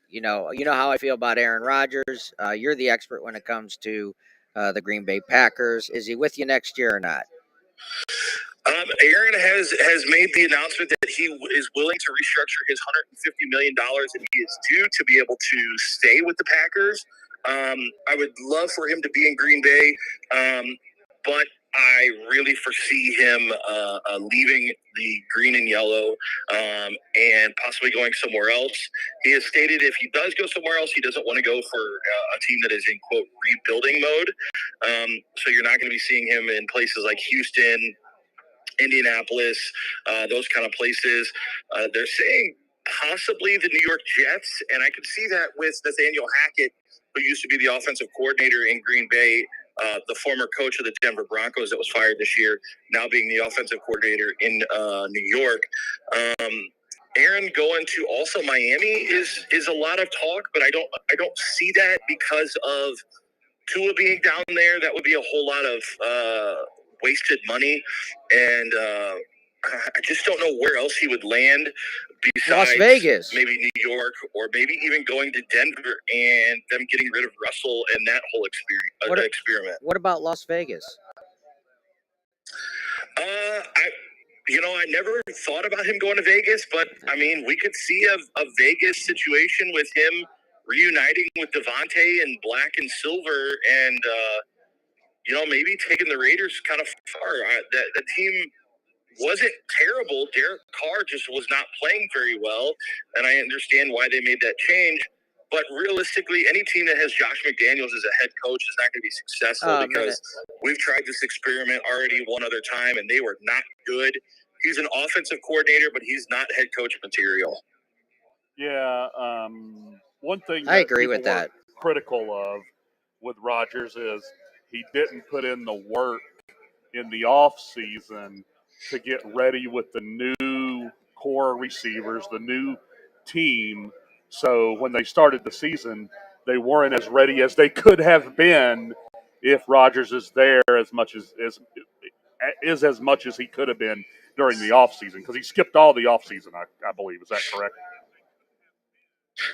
You know how I feel about Aaron Rodgers. You're the expert when it comes to the Green Bay Packers. Is he with you next year or not? Aaron has made the announcement that he is willing to restructure his $150 million that he is due to be able to stay with the Packers. I would love for him to be in Green Bay, but I really foresee him leaving the green and yellow and possibly going somewhere else. He has stated if he does go somewhere else, he doesn't want to go for a team that is in, quote, rebuilding mode. So you're not going to be seeing him in places like Houston, Indianapolis, those kind of places. They're saying possibly the New York Jets, and I could see that with Nathaniel Hackett, who used to be the offensive coordinator in Green Bay, the former coach of the Denver Broncos that was fired this year, now being the offensive coordinator in New York. Aaron going to also Miami is a lot of talk, but I don't see that because of Tua being down there. That would be a whole lot of wasted money, and I just don't know where else he would land besides Las Vegas. maybe New York, or maybe even going to Denver and them getting rid of Russell and that whole experiment. What about Las Vegas? I never thought about him going to Vegas, but I mean, we could see a Vegas situation with him reuniting with Devontae and black and silver, and maybe taking the Raiders kind of far. The team wasn't terrible. Derek Carr just was not playing very well, and I understand why they made that change. But realistically, any team that has Josh McDaniels as a head coach is not going to be successful because we've tried this experiment already one other time, and they were not good. He's an offensive coordinator, but he's not head coach material. Yeah, one thing I agree with people were that. critical of with Rodgers is he didn't put in the work in the off season to get ready with the new core receivers, the new team. So when they started the season, they weren't as ready as they could have been if Rodgers is there as much as he could have been during the offseason, because he skipped all the offseason, I believe. Is that correct?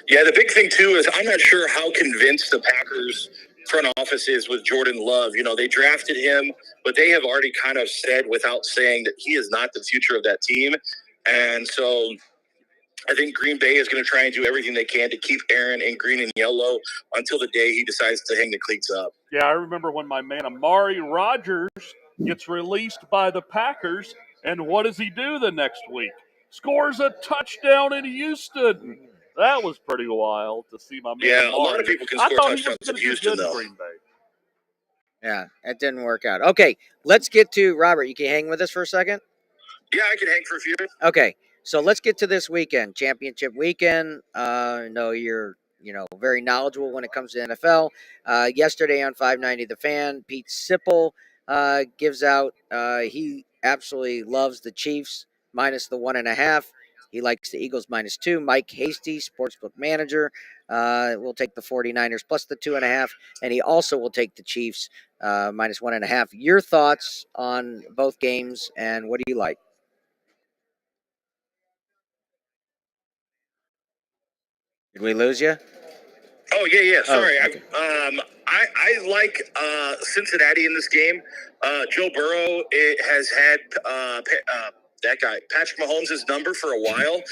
Yeah, the big thing, too, is I'm not sure how convinced the Packers front office is with Jordan Love. They drafted him, but they have already kind of said without saying that he is not the future of that team. And so I think Green Bay is going to try and do everything they can to keep Aaron in green and yellow until the day he decides to hang the cleats up. Yeah, I remember when my man Amari Rodgers gets released by the Packers, and what does he do the next week? Scores a touchdown in Houston. That was pretty wild to see my man Yeah, Amari. a lot of people can I score thought he was touchdowns going in to do Houston, good in though. Green Bay. Yeah, it didn't work out. Okay, let's get to Robert. You can hang with us for a second? Yeah, I can hang for a few. Okay, so let's get to this weekend, championship weekend. I know you're, very knowledgeable when it comes to NFL. Yesterday on 590 The Fan, Pete Sipple gives out. He absolutely loves the Chiefs minus the 1.5. He likes the Eagles -2. Mike Hasty, sportsbook manager, will take the 49ers plus the 2.5, and he also will take the Chiefs minus 1.5. Your thoughts on both games, and what do you like? Did we lose you? Oh, yeah. Sorry. okay. I like Cincinnati in this game. Joe Burrow has had that guy, Patrick Mahomes' number for a while.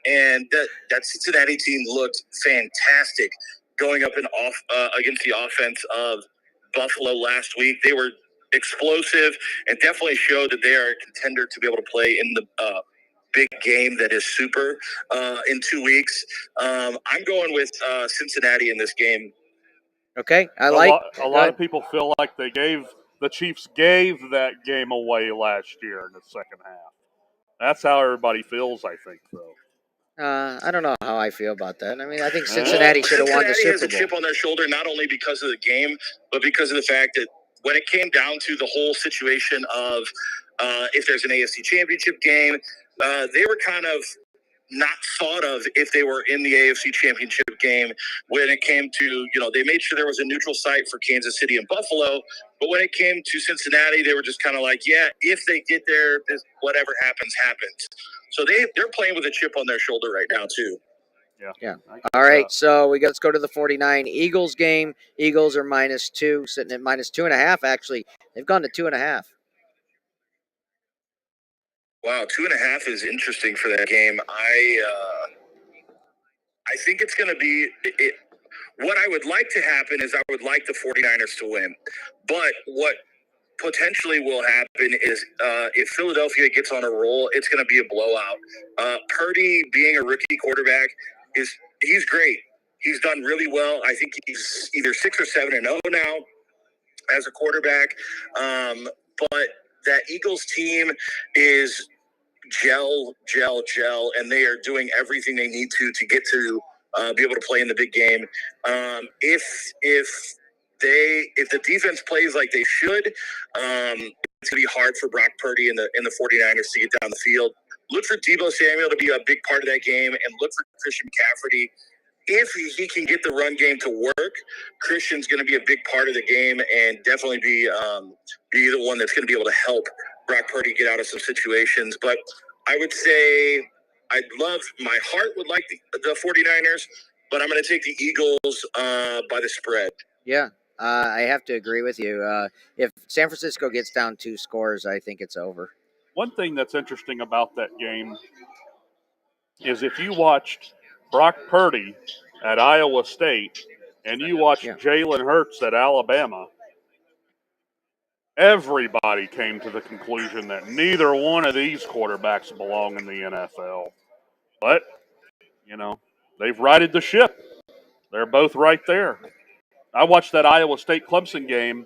And that Cincinnati team looked fantastic going up and off against the offense of Buffalo last week. They were explosive and definitely showed that they are a contender to be able to play in the big game that is super in 2 weeks. I'm going with Cincinnati in this game. Okay, A lot of people feel like the Chiefs gave that game away last year in the second half. That's how everybody feels, I think, though. I don't know how I feel about that. I mean, I think Cincinnati should have won the Cincinnati Super has a chip Bowl. on their shoulder, not only because of the game, but because of the fact that when it came down to the whole situation of if there's an AFC Championship game, they were kind of not thought of if they were in the AFC Championship game when it came to, they made sure there was a neutral site for Kansas City and Buffalo. But when it came to Cincinnati, they were just kind of like, yeah, if they get there, whatever happens, happens. So they're playing with a chip on their shoulder right now, too. Yeah. All right, so let's go to the 49 Eagles game. Eagles are -2, sitting at -2.5, actually. They've gone to 2.5. Wow, 2.5 is interesting for that game. I think it's going to be it. What I would like to happen is I would like the 49ers to win. But what potentially will happen is if Philadelphia gets on a roll, it's going to be a blowout. Purdy, being a rookie quarterback, he's great. He's done really well. I think he's either 6 or 7-0 now as a quarterback. But that Eagles team is gel, and they are doing everything they need to get to be able to play in the big game. If the defense plays like they should, it's gonna be hard for Brock Purdy and the 49ers to get down the field. Look for Deebo Samuel to be a big part of that game, and look for Christian McCaffrey. If he can get the run game to work, Christian's going to be a big part of the game and definitely be the one that's going to be able to help Brock Purdy get out of some situations. But I would say my heart would like the 49ers, but I'm going to take the Eagles by the spread. Yeah, I have to agree with you. If San Francisco gets down 2 scores, I think it's over. One thing that's interesting about that game is if you watched Brock Purdy at Iowa State and you watched Jalen Hurts at Alabama, everybody came to the conclusion that neither one of these quarterbacks belong in the NFL. But, they've righted the ship. They're both right there. I watched that Iowa State Clemson game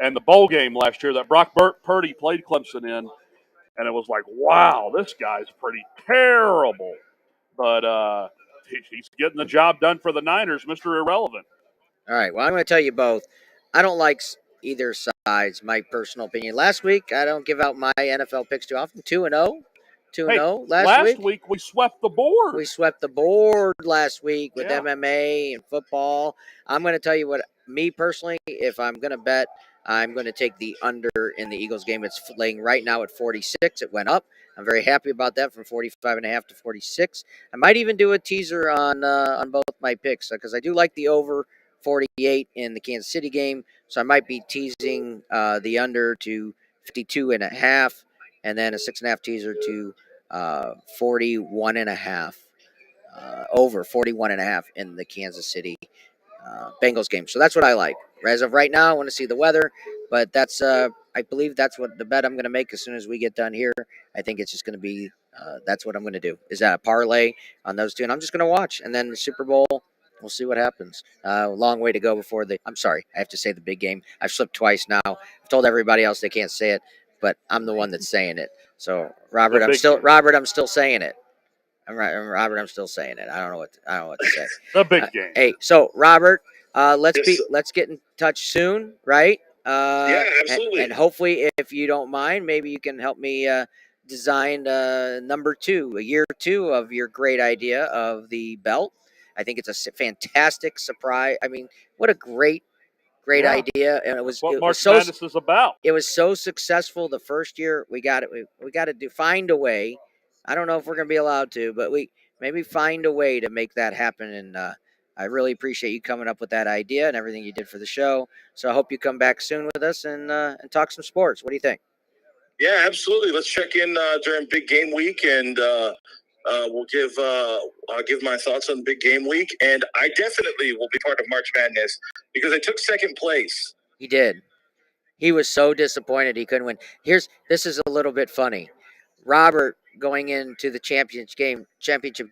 and the bowl game last year that Brock Purdy played Clemson in, and it was like, wow, this guy's pretty terrible. But he's getting the job done for the Niners, Mr. Irrelevant. All right, well, I'm going to tell you both. I don't like either side's, my personal opinion. Last week, I don't give out my NFL picks too often. 2-0. 2-0 last week we swept the board. We swept the board last week with MMA and football. I'm going to tell you what, me personally, if I'm going to bet, I'm going to take the under in the Eagles game. It's laying right now at 46. It went up. I'm very happy about that from 45.5 to 46. I might even do a teaser on both my picks because I do like the over 48 in the Kansas City game. So I might be teasing the under to 52.5 and then a 6.5 teaser to 41.5. Over 41.5 in the Kansas City Bengals game. So that's what I like. As of right now, I want to see the weather, but that's I believe that's what the bet I'm going to make as soon as we get done here. I think it's just going to be that's what I'm going to do. Is that a parlay on those two? And I'm just going to watch. And then the Super Bowl, we'll see what happens. Long way to go before I'm sorry, I have to say the big game. I've slipped twice now. I've told everybody else they can't say it, but I'm the one that's saying it. So Robert, I'm still saying it. Robert, I'm still saying it. I don't know what to say. The big game. Hey, so Robert, let's get in touch soon, right? Yeah, absolutely. And hopefully, if you don't mind, maybe you can help me design number 2, year 2 of your great idea of the belt. I think it's a fantastic surprise. I mean, what a great idea, and it was what March so Madness is about. It was so successful the first year. We got to find a way. I don't know if we're going to be allowed to, but we maybe find a way to make that happen. And I really appreciate you coming up with that idea and everything you did for the show. So I hope you come back soon with us and talk some sports. What do you think? Yeah, absolutely. Let's check in during big game week, and I'll give my thoughts on big game week. And I definitely will be part of March Madness because I took second place. He did. He was so disappointed he couldn't win. This is a little bit funny. Robert, going into the championship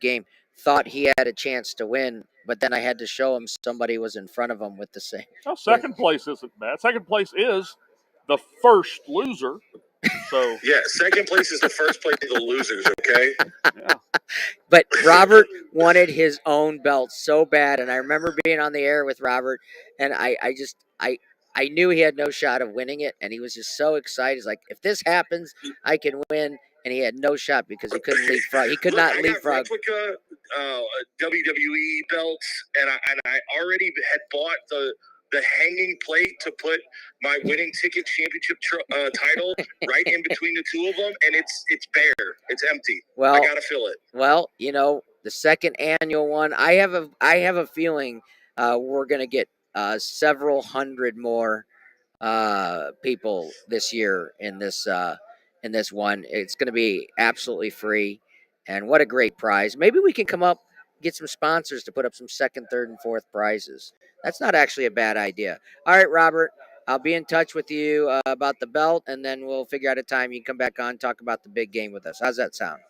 game, thought he had a chance to win, but then I had to show him somebody was in front of him with the same. Well, second place isn't bad. Second place is the first loser. So yeah, second place is the first place of the losers. Okay. Yeah. But Robert wanted his own belt so bad, and I remember being on the air with Robert, and I knew he had no shot of winning it, and he was just so excited. He's like, if this happens, I can win. And he had no shot because he couldn't leapfrog. He could not leapfrog. I got replica WWE belts, and I already had bought the hanging plate to put my winning ticket championship title right in between the two of them, and it's bare. It's empty. Well, I gotta fill it. Well, the second annual one, I have a feeling we're gonna get several hundred more people this year in this one. It's going to be absolutely free, and what a great prize. Maybe we can get some sponsors to put up some second, third, and fourth prizes. That's not actually a bad idea. All right, Robert, I'll be in touch with you about the belt, and then we'll figure out a time you can come back on and talk about the big game with us. How's that sound?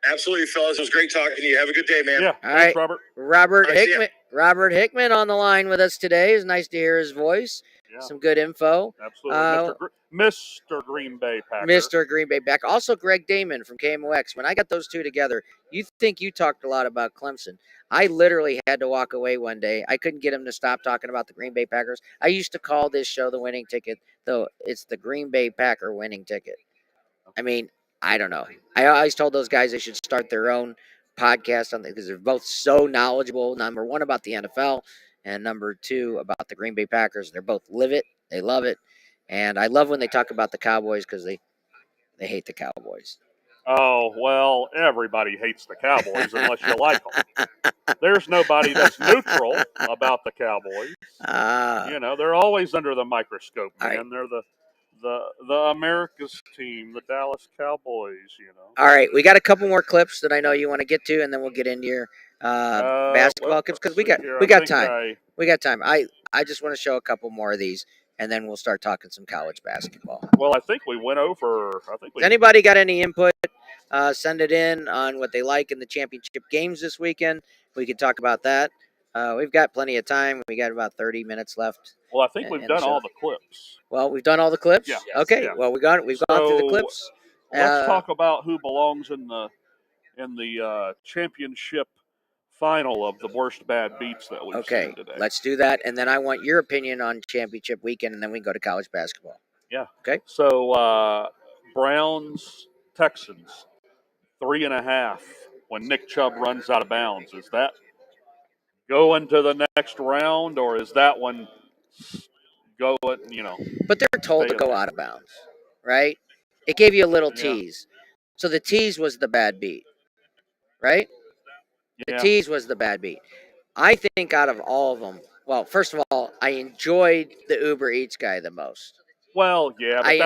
Absolutely, fellas. It was great talking to you. Have a good day, man. Yeah, all right, Robert. Robert Hickman on the line with us today. It's nice to hear his voice. Yeah. some good info. Absolutely. Mr. Green Bay Packer. Mr. Green Bay back. Also, Greg Damon from KMOX. When I got those two together, you think you talked a lot about Clemson. I literally had to walk away one day. I couldn't get him to stop talking about the Green Bay Packers. I used to call this show the winning ticket, though it's the Green Bay Packer winning ticket. I mean, I don't know. I always told those guys they should start their own podcast on because they're both so knowledgeable. Number one about the NFL, and number two about the Green Bay Packers. They're both live it. They love it, and I love when they talk about the Cowboys because they hate the Cowboys. Oh, well, everybody hates the Cowboys unless you like them. There's nobody that's neutral about the Cowboys. You know, they're always under the microscope, man. Right. They're the America's team, the Dallas Cowboys, you know. All right, we got a couple more clips that I know you want to get to, and then we'll get into your basketball clips because we got time. We got time. I just want to show a couple more of these, and then we'll start talking some college basketball. Well, I think we went over. Has anybody got any input? Send it in on what they like in the championship games this weekend. We can talk about that. We've got plenty of time. We got about 30 minutes left. Well, I think we've done all the clips. Well, we've done all the clips. Yeah. Okay. Yeah. Well, we've gone through the clips. Let's talk about who belongs in the championship final of the worst bad beats that we've seen today. Let's do that, and then I want your opinion on championship weekend, and then we can go to college basketball. Yeah. Okay. So Browns Texans 3.5 when Nick Chubb runs out of bounds. Is that going to the next round, or is that one going? You know. But they're told to go out of bounds, right? It gave you a little tease. So the tease was the bad beat, right? The tease was the bad beat. I think out of all of them, well, first of all, I enjoyed the Uber Eats guy the most. Well, yeah, but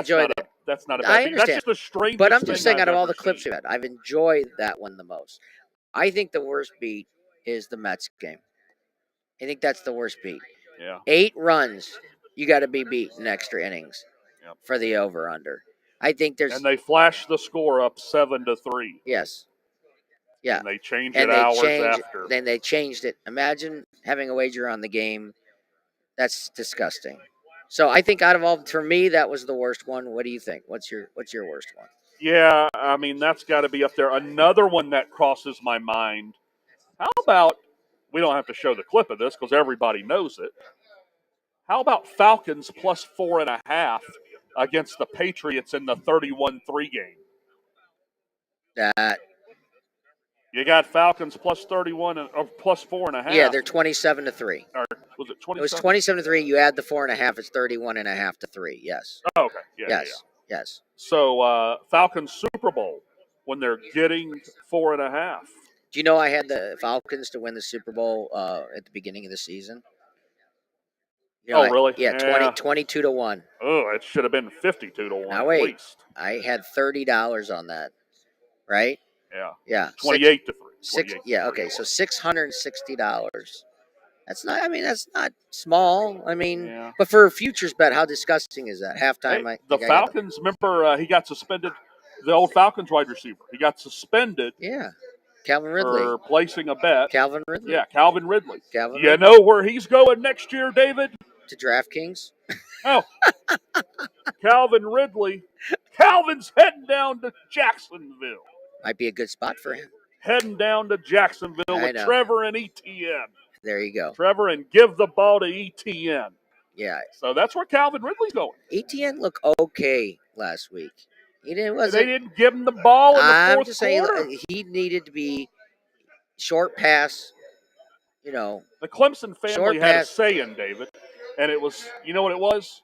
that's not a bad I beat. understand. That's just the strangest But I'm just saying, out of all I've the clips seen. we've had, I've enjoyed that one the most. I think the worst beat is the Mets game. I think that's the worst beat. Yeah. 8 runs, you got to be beat in extra innings for the over/under. I think there's. And they flashed the score up 7-3. Yes. Yeah. And they changed it hours after. Then they changed it. Imagine having a wager on the game. That's disgusting. So I think out of all, for me, that was the worst one. What do you think? What's your worst one? Yeah, I mean, that's got to be up there. Another one that crosses my mind. How about, we don't have to show the clip of this because everybody knows it. How about Falcons plus 4.5 against the Patriots in the 31-3 game? That. You got Falcons plus 31 or plus 4.5. Yeah, they're 27-3. Or was it 27? It was 27-3. You add the 4.5, it's 31.5 to 3. Yes. Oh, okay. Yes. So Falcons Super Bowl when they're getting 4.5. Do you know I had the Falcons to win the Super Bowl at the beginning of the season? You know, really? Yeah, 22-1. Oh, it should have been 52-1 Now wait, at least. I had $30 on that, right? Yeah. 28-3. Okay, so $660. That's not small. I mean, but for a futures bet, how disgusting is that? Halftime, Hey, the Falcons, remember he got suspended, the old Falcons wide receiver. He got suspended. Yeah. Calvin Ridley. For placing a bet. Calvin Ridley. Yeah, Calvin Ridley. You know where he's going next year, David? To DraftKings. Oh. Calvin Ridley. Calvin's heading down to Jacksonville. Might be a good spot for him. Heading down to Jacksonville with Trevor and ETN. There you go. Trevor and give the ball to ETN. Yeah. So that's where Calvin Ridley's going. ETN looked okay last week. They didn't give him the ball in the fourth I'm just saying he needed to be short pass, you know. The Clemson family had a saying, David, and it was, you know what it was?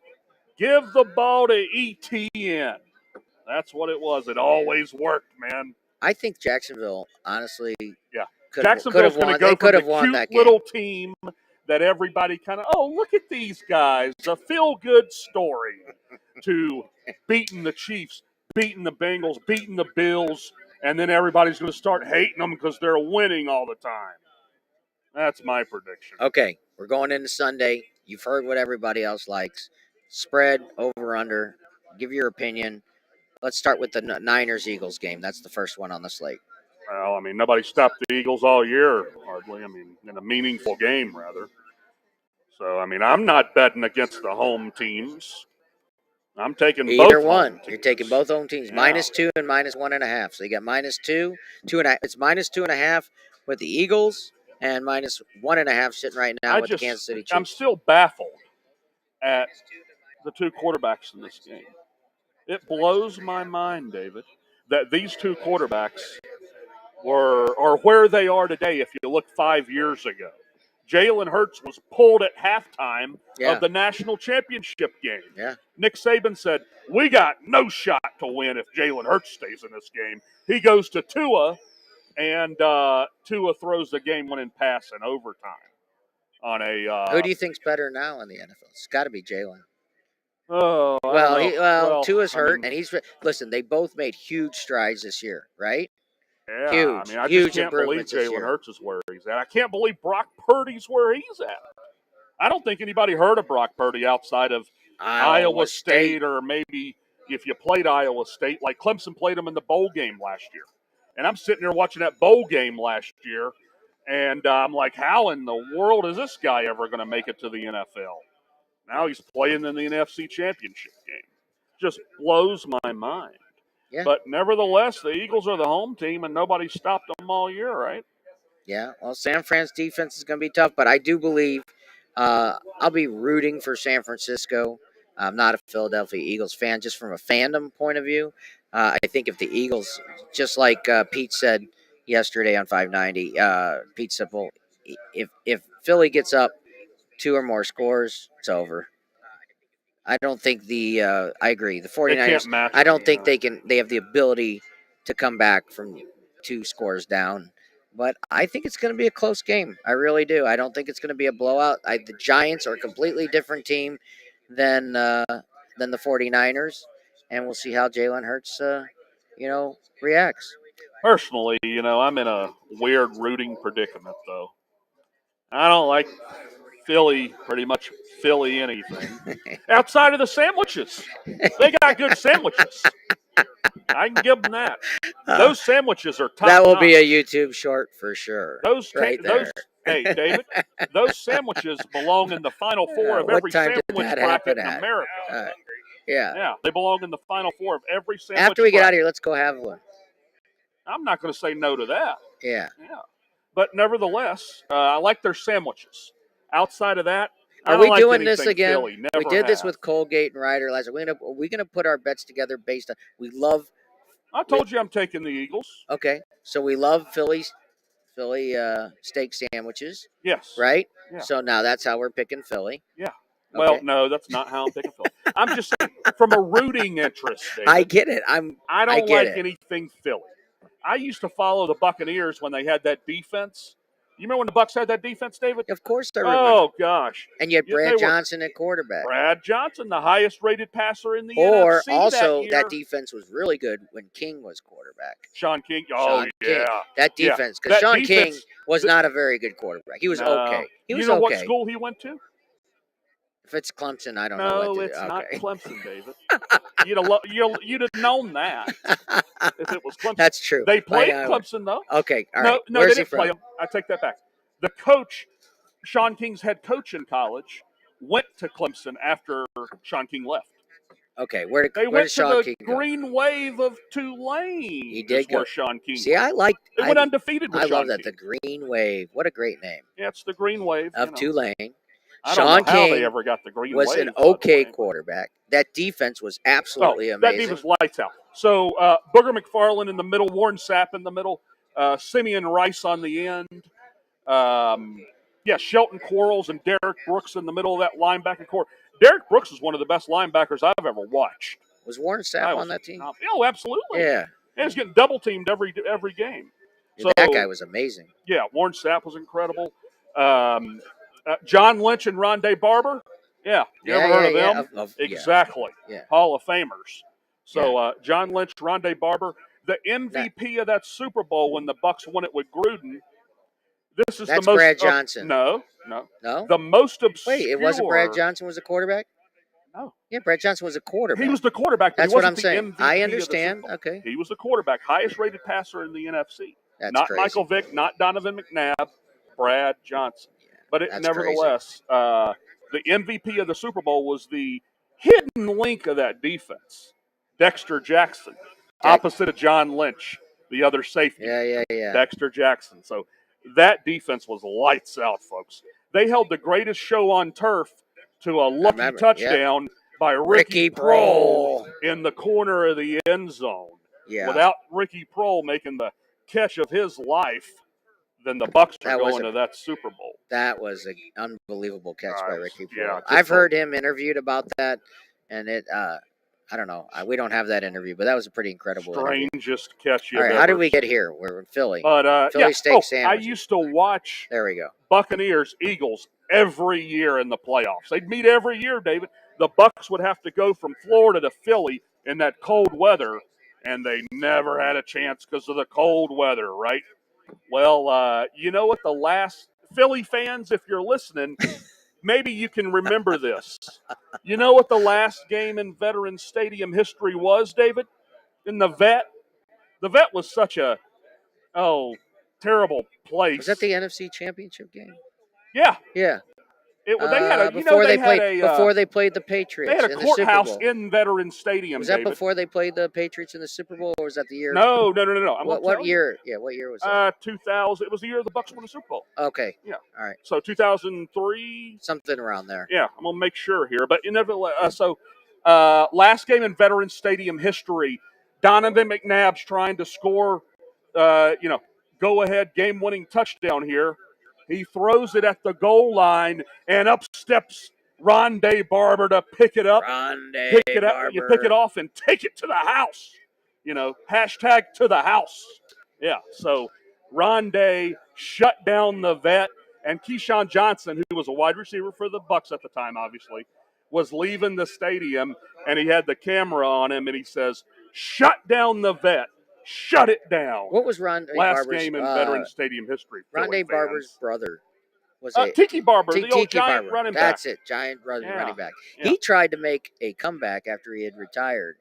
Give the ball to ETN. That's what it was. It always worked, man. I think Jacksonville, honestly, Jacksonville's going to go from the cute little team that everybody kind of, oh, look at these guys, a feel-good story, to beating the Chiefs, beating the Bengals, beating the Bills, and then everybody's going to start hating them because they're winning all the time. That's my prediction. Okay, we're going into Sunday. You've heard what everybody else likes. Spread, over, under. Give your opinion. Let's start with the Niners-Eagles game. That's the first one on the slate. Well, I mean, nobody stopped the Eagles all year, hardly. I mean, in a meaningful game, rather. So, I mean, I'm not betting against the home teams. I'm taking Either both one. home You're taking teams. both home teams, Yeah. -2 and -1.5. So you got -2, 2.5. It's -2.5 with the Eagles and -1.5 sitting right now with the Kansas City I'm Chiefs. still baffled at the two quarterbacks in this game. It blows my mind, David, that these two quarterbacks are where they are today if you look 5 years ago. Jalen Hurts was pulled at halftime Yeah. of the national championship game. Yeah. Nick Saban said, "We got no shot to win if Jalen Hurts stays in this game." He goes to Tua, and Tua throws the game-winning pass in overtime on a. Who do you think's better now in the NFL? It's got to be Jalen. Oh, I Well, don't know. Tua's I hurt, mean, and listen. They both made huge strides this year, right? yeah, Huge, I mean, I huge just can't believe improvements this Jalen year. Hurts is where he's at. I can't believe Brock Purdy's where he's at. I don't think anybody heard of Brock Purdy outside of Iowa State, or maybe if you played Iowa State, like Clemson played them in the bowl game last year. And I'm sitting there watching that bowl game last year, and I'm like, how in the world is this guy ever going to make it to the NFL? Now he's playing in the NFC Championship game. Just blows my mind. Yeah. But nevertheless, the Eagles are the home team, and nobody stopped them all year, right? Yeah. Well, San Fran's defense is going to be tough, but I do believe I'll be rooting for San Francisco. I'm not a Philadelphia Eagles fan, just from a fandom point of view. I think if the Eagles, just like Pete said yesterday on 590, Pete said, well, if Philly gets up 2 or more scores, it's over. I don't think I agree. The 49ers, They can't match I don't them, think yeah. they have the ability to come back from 2 scores down. But I think it's going to be a close game. I really do. I don't think it's going to be a blowout. The Giants are a completely different team than the 49ers, and we'll see how Jalen Hurts, reacts. Personally, I'm in a weird rooting predicament, though. I don't like Philly anything. Outside of the sandwiches. They got good sandwiches. I can give them that. Those sandwiches are top That will be a notch. YouTube short for sure. Those, right there. hey, David, those sandwiches belong in the Final Four of What every time did sandwich that bracket happen in at? America. Yeah. Yeah, they belong in the Final Four of every sandwich After we get out of bracket. here, let's go have one. I'm not going to say no to that. Yeah. Yeah. But nevertheless, I like their sandwiches. Outside of that, I Are don't we like doing this anything again? Philly. We Never did this have. with Colgate and Ryder last year. Are we gonna put our bets together based on we love? I told you I'm taking the Eagles. Okay, so we love Philly steak sandwiches, Yes. right? Yeah. So now that's how we're picking Philly. Yeah. Well, Okay. no, that's not how I'm picking Philly. I'm just saying, from a rooting interest, David, I get it. I I don't get like it. anything Philly. I used to follow the Buccaneers when they had that defense. You remember when the Bucs had that defense, David? Of course I remember. Oh, gosh. And you had Yeah, Brad they were- Johnson at quarterback. Brad Johnson, the highest-rated passer in the Or NFC also that year. that defense was really good when King was quarterback. Sean King. Oh, Sean yeah. King. That Yeah. defense, because That Sean defense- King was not a very good quarterback. He was No. okay. He was you know what okay. school he went to? If it's Clemson, I don't know No, what to it's do. not Okay. Clemson, David. You'd have known that if it was Clemson. That's true. They played I- Clemson, though. Okay, all no, right. no, Where's they he didn't play from? him. I take that back. The coach, Sean King's head coach in college, went to Clemson after Sean King left. Okay, where They did went to Sean the King go? Green Wave of Tulane. He did is where go. Sean King See, went. I like. They went undefeated with I Sean love that. King. The Green Wave. What a great name. Yeah, it's the Green Wave Of Tulane. I Sean don't know how King they ever got the Green was Wave. an by the okay way. quarterback. That defense was absolutely That amazing. defense lights out. So Booger McFarland in the middle, Warren Sapp in the middle, Simeon Rice on the end. Shelton Quarles and Derek Brooks in the middle of that linebacker core. Derek Brooks is one of the best linebackers I've ever watched. Was Warren Sapp on that team? Oh, absolutely. Yeah. He was getting double teamed every game. Yeah, So that guy was amazing. Yeah, Warren Sapp was incredible. John Lynch and Rondé Barber. Yeah, you ever heard of them? Exactly. Yeah. Hall of Famers. So John Lynch, Rondé Barber, the MVP of that Super Bowl when the Bucs won it with Gruden. This is That's the most. Brad Johnson. No. No? The most obscure. Wait, it wasn't Brad Johnson was a quarterback? No. Yeah, Brad Johnson was a quarterback. He was the quarterback. But That's he what I'm wasn't the saying. MVP I of the understand. Super Bowl. Okay. He was the quarterback, highest rated passer in the NFC. That's not crazy. Michael Vick, not Donovan McNabb, Brad Johnson. But That's nevertheless, the MVP of the Super Bowl was the hidden link of that defense, Dexter Jackson, opposite of John Lynch, the other safety. Yeah. Dexter Jackson. So that defense was lights out, folks. They held the greatest show on turf to a lucky remember, touchdown by Ricky Prohl in the corner of the end zone. Yeah. Without Ricky Prohl making the catch of his life, then the Bucks are That was going a- to that Super Bowl. That was an unbelievable catch by Ricky Prohl. yeah, I've just a- heard him interviewed about that, and it. I don't know. We don't have that interview, but that was a pretty incredible interview. Strangest catch All you've right, how did ever we get seen. here? We're in Philly. But Philly steak I sandwich. used to watch There we go. Buccaneers, Eagles every year in the playoffs. They'd meet every year, David. The Bucks would have to go from Florida to Philly in that cold weather, and they never had a chance because of the cold weather, right? Well, you know what? The last Philly fans, if you're listening, maybe you can remember this. You know what the last game in Veterans Stadium history was, David? In the Vet. The Vet was such a terrible place. Was that the NFC Championship game? Yeah. Yeah. They had a before they played had a before they played the Patriots they had a in the Super courthouse Bowl. in Veterans Stadium. Was that David. before they played the Patriots in the Super Bowl, or was that the year? No. I'm What year? Yeah, what year was that? 2000. It was the year the Bucks won the Super Bowl. Okay. Yeah. All right. So 2003. Something around there. Yeah, I'm gonna make sure here. But last game in Veterans Stadium history, Donovan McNabb's trying to score, go-ahead game-winning touchdown here. He throws it at the goal line, and up steps Rondé Barber to pick it up. Pick it up. You pick it off and take it to the house. Hashtag to the house. Yeah. So Rondé shut down the Vet, and Keyshawn Johnson, who was a wide receiver for the Bucks at the time, obviously, was leaving the stadium, and he had the camera on him, and he says, "Shut down the Vet. Shut it down." What was Rondé Last Barber's game in Veterans Stadium history. Rondé Barber's brother? Was it Tiki Barber, the old Tiki giant Barber. running back. That's it, giant running back. He tried to make a comeback after he had retired.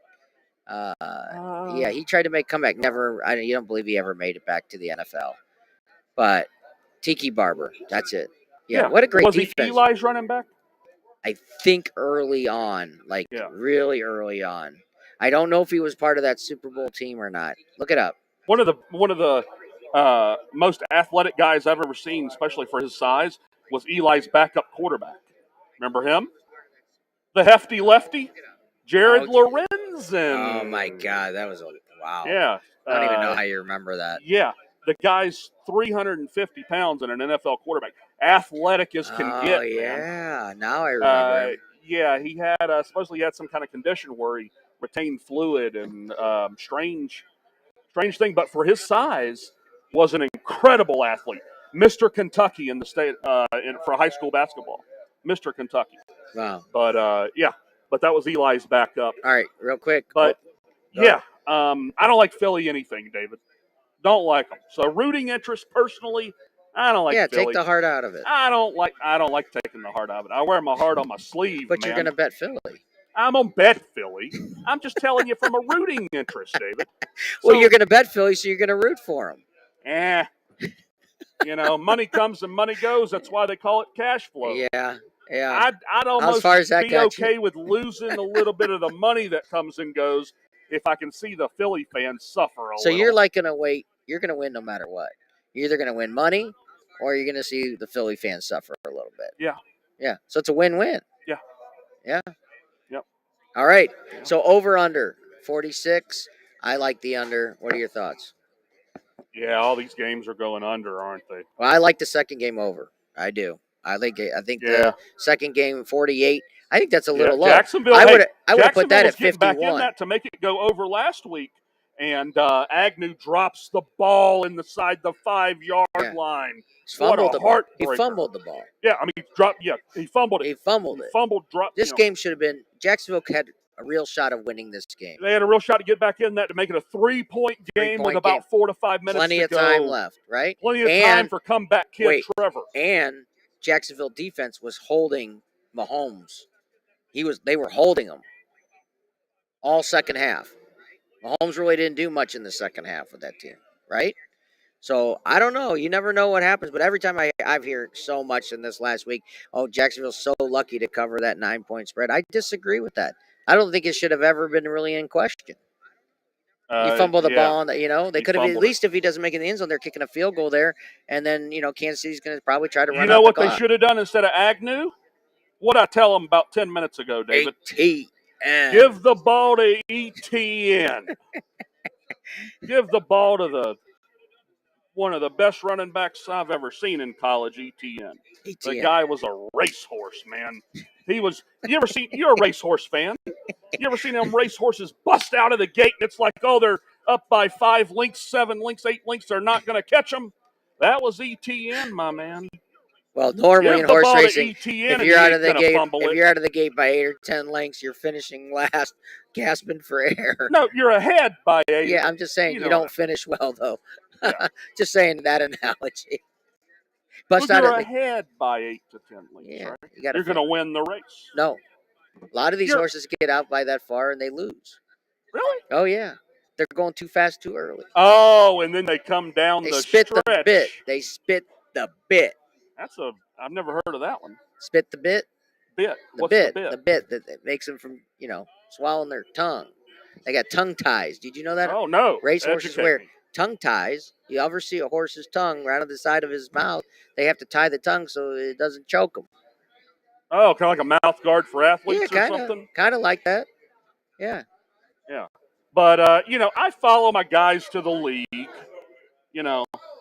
He tried to make a comeback. You don't believe he ever made it back to the NFL. But Tiki Barber, that's it. Yeah, what a great was defense. Was he Eli's running back? I think early on, really early on. I don't know if he was part of that Super Bowl team or not. Look it up. One of the most athletic guys I've ever seen, especially for his size, was Eli's backup quarterback. Remember him? The hefty lefty, Jared Lorenzen. Oh my God, that was wow. Yeah, I don't even know how you remember that. Yeah, the guy's 350 pounds and an NFL quarterback, athletic as can get. Oh yeah, now I remember. Him. Yeah, he had supposedly he had some kind of condition where he retained fluid and strange thing, but for his size, was an incredible athlete. Mr. Kentucky in the state for high school basketball. Mr. Kentucky. Wow. But but that was Eli's backup. All right, real quick. But I don't like Philly anything, David. Don't like them. So rooting interest personally, I don't like Philly. Take the heart out of it. I don't like taking the heart out of it. I wear my heart on my sleeve. But you're gonna bet Philly. I'm gonna bet Philly. I'm just telling you from a rooting interest, David. Well, you're gonna bet Philly, so you're gonna root for them. Money comes and money goes. That's why they call it cash flow. Yeah. I'd almost be okay with losing a little bit of the money that comes and goes if I can see the Philly fans suffer a little. So you're gonna wait. You're gonna win no matter what. You're either gonna win money, or you're gonna see the Philly fans suffer a little bit. Yeah. Yeah. So it's a win-win. Yeah. Yeah. Yep. All right. So over under 46. I like the under. What are your thoughts? Yeah, all these games are going under, aren't they? Well, I like the second game over. I do. I think the second game 48. I think that's a little low. Jacksonville. I would put that at 51. Back in that to make it go over last week, and Agnew drops the ball inside the 5-yard line. He fumbled the ball. Yeah, I mean, he fumbled it. He fumbled it. This game should have been. Jacksonville had a real shot of winning this game. They had a real shot to get back in that to make it a 3-point game with about 4 to 5 minutes Plenty to of go. time left, right? Plenty of time for comeback kid Trevor. And Jacksonville defense was holding Mahomes. They were holding him all second half. Mahomes really didn't do much in the second half with that team, right? So I don't know. You never know what happens. But every time I've heard so much in this last week, oh, Jacksonville's so lucky to cover that 9-point spread. I disagree with that. I don't think it should have ever been really in question. You fumble the ball on the, they he could have at fumbled it. least, if he doesn't make it in the end zone, they're kicking a field goal there, and then Kansas City's going to probably try to You run know out what the they clock. should have done instead of Agnew? What I tell them about 10 minutes ago, David. ATN. Give the ball to ETN. Give the ball to one of the best running backs I've ever seen in college, ETN. The ETN. guy was a racehorse, man. You're a racehorse fan. You ever seen them racehorses bust out of the gate and it's like, oh, they're up by 5 links, 7 links, 8 links. They're not going to catch them. That was ETN, my man. Well, normally Give in the horse ball to racing, ETN if and you're he out ain't of the gonna gate, fumble if it. you're out of the gate by 8 or 10 lengths, you're finishing last, gasping for air. No, you're ahead by 8. Yeah, I'm just saying You you, know don't what finish well though. Yeah. Just saying that analogy. Well, Bust out you're of the ahead by 8 to 10 links, yeah. right? You got You're going to win the race. No, a lot of these You're- horses get out by that far and they lose. Really? Oh yeah, they're going too fast too early. Oh, and then they come down They the spit stretch. the bit. They spit the bit. I've never heard of that one. Spit the bit. Bit. The What's bit. the bit? The bit that makes them from swallowing their tongue. They got tongue ties. Did you know that? Oh, no. Racehorses Educate wear me. tongue ties. You ever see a horse's tongue right on the side of his mouth? They have to tie the tongue so it doesn't choke them. Oh, kind of like a mouth guard for athletes Yeah, or something? kind of like that. Yeah. Yeah. But, I follow my guys to the league,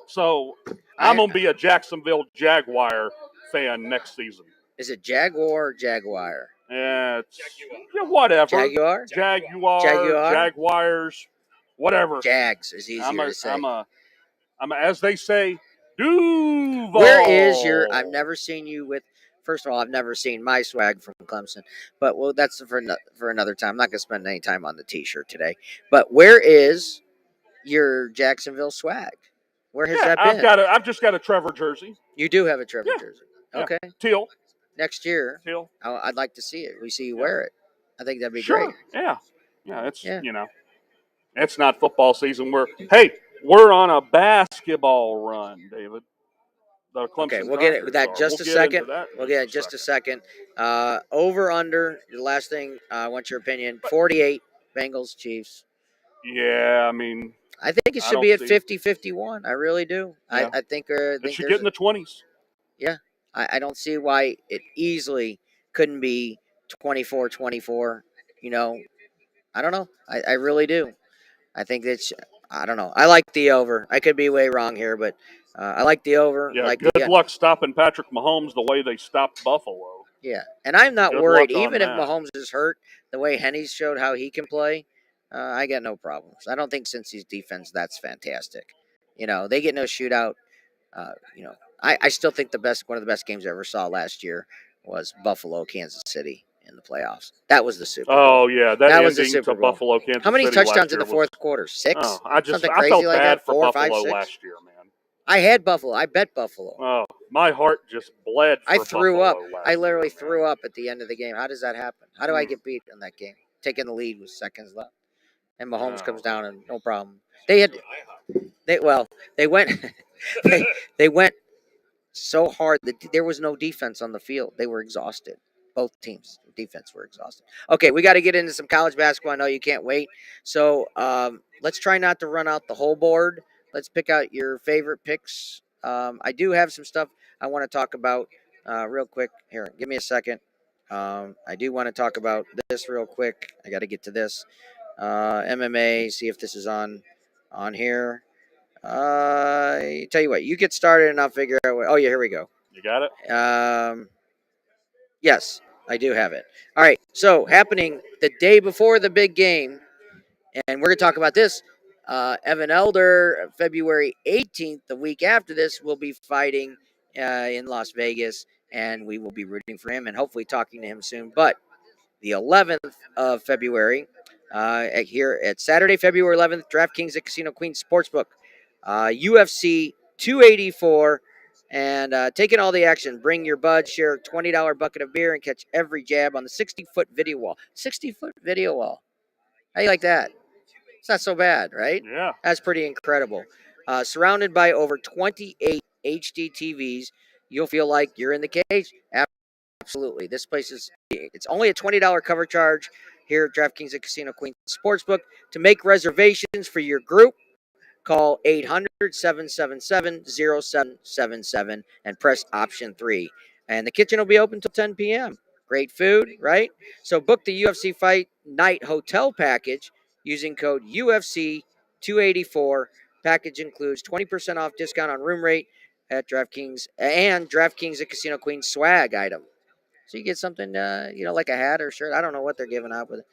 so I'm going to be a Jacksonville Jaguar fan next season. Is it Jaguar or Jaguar? Yeah, whatever. Jaguar? Jaguar, Jaguars, whatever. Jags is easier to say. I'm a, as they say, Duval. Where is your? I've never seen you with. First of all, I've never seen my swag from Clemson, but that's for another time. I'm not gonna spend any time on the T-shirt today. But where is your Jacksonville swag? Where has that been? I've just got a Trevor jersey. You do have a Trevor jersey. Yeah. Okay. Teal. Next year, Teal. I'd like to see it. We see you wear it. I think that'd be Sure. great. Yeah. Yeah. It's not football season. We're on a basketball run, David. The Clemson Okay, we'll get it that just a second. We'll get it just a second. Over under. The last thing. I want your opinion. 48 Bengals Chiefs. Yeah, I mean, I think it should be at 50-51. I really do. Yeah. I think it should get in the 20s. Yeah. I don't see why it easily couldn't be 24-24. I don't know. I really do. I think I don't know. I like the over. I could be way wrong here, but I like the over. Yeah, good luck stopping Patrick Mahomes the way they stopped Buffalo. Yeah, and I'm not Good worried. luck on Even if that. Mahomes is hurt, the way Henny's showed how he can play, I got no problems. I don't think Cincy's defense that's fantastic. They get no shootout. I still think one of the best games I ever saw last year was Buffalo, Kansas City in the playoffs. That was the Super Bowl. Oh yeah, that was the ending Super to Bowl. Buffalo, Kansas How many City touchdowns last in the year fourth quarter? 6? I Something felt crazy like bad that? for 4, Buffalo 5, 6? last year, man. I had Buffalo. I bet Buffalo. Oh, my heart just bled. I threw up. Buffalo last I literally year, man. threw up at the end of the game. How does that happen? How do I get beat in that game? Taking the lead with seconds left, and Mahomes comes down and no problem. They went they went so hard that there was no defense on the field. They were exhausted. Both teams' defense were exhausted. Okay, we got to get into some college basketball. I know you can't wait. So let's try not to run out the whole board. Let's pick out your favorite picks. I do have some stuff I want to talk about real quick. Here, give me a second. I do want to talk about this real quick. I got to get to this. MMA, see if this is on here. Tell you what, you get started and I'll figure out what. Oh, yeah, here we go. You got it? Yes, I do have it. All right, so happening the day before the big game, and we're going to talk about this. Evan Elder, February 18th, the week after this, will be fighting in Las Vegas, and we will be rooting for him and hopefully talking to him soon. But the 11th of February, here at Saturday, February 11th, DraftKings at Casino Queen Sportsbook, UFC 284. And taking all the action, bring your bud, share a $20 bucket of beer, and catch every jab on the 60-foot video wall. 60-foot video wall. How you like that? It's not so bad, right? Yeah. That's pretty incredible. Surrounded by over 28 HD TVs, you'll feel like you're in the cage. Absolutely. This place it's only a $20 cover charge here at DraftKings at Casino Queen Sportsbook. To make reservations for your group, call 800-777-0777 and press option 3. And the kitchen will be open till 10 p.m. Great food, right? So book the UFC Fight Night Hotel package using code UFC284. Package includes 20% off discount on room rate at DraftKings and DraftKings at Casino Queen swag item. So you get something, like a hat or shirt. I don't know what they're giving out with it.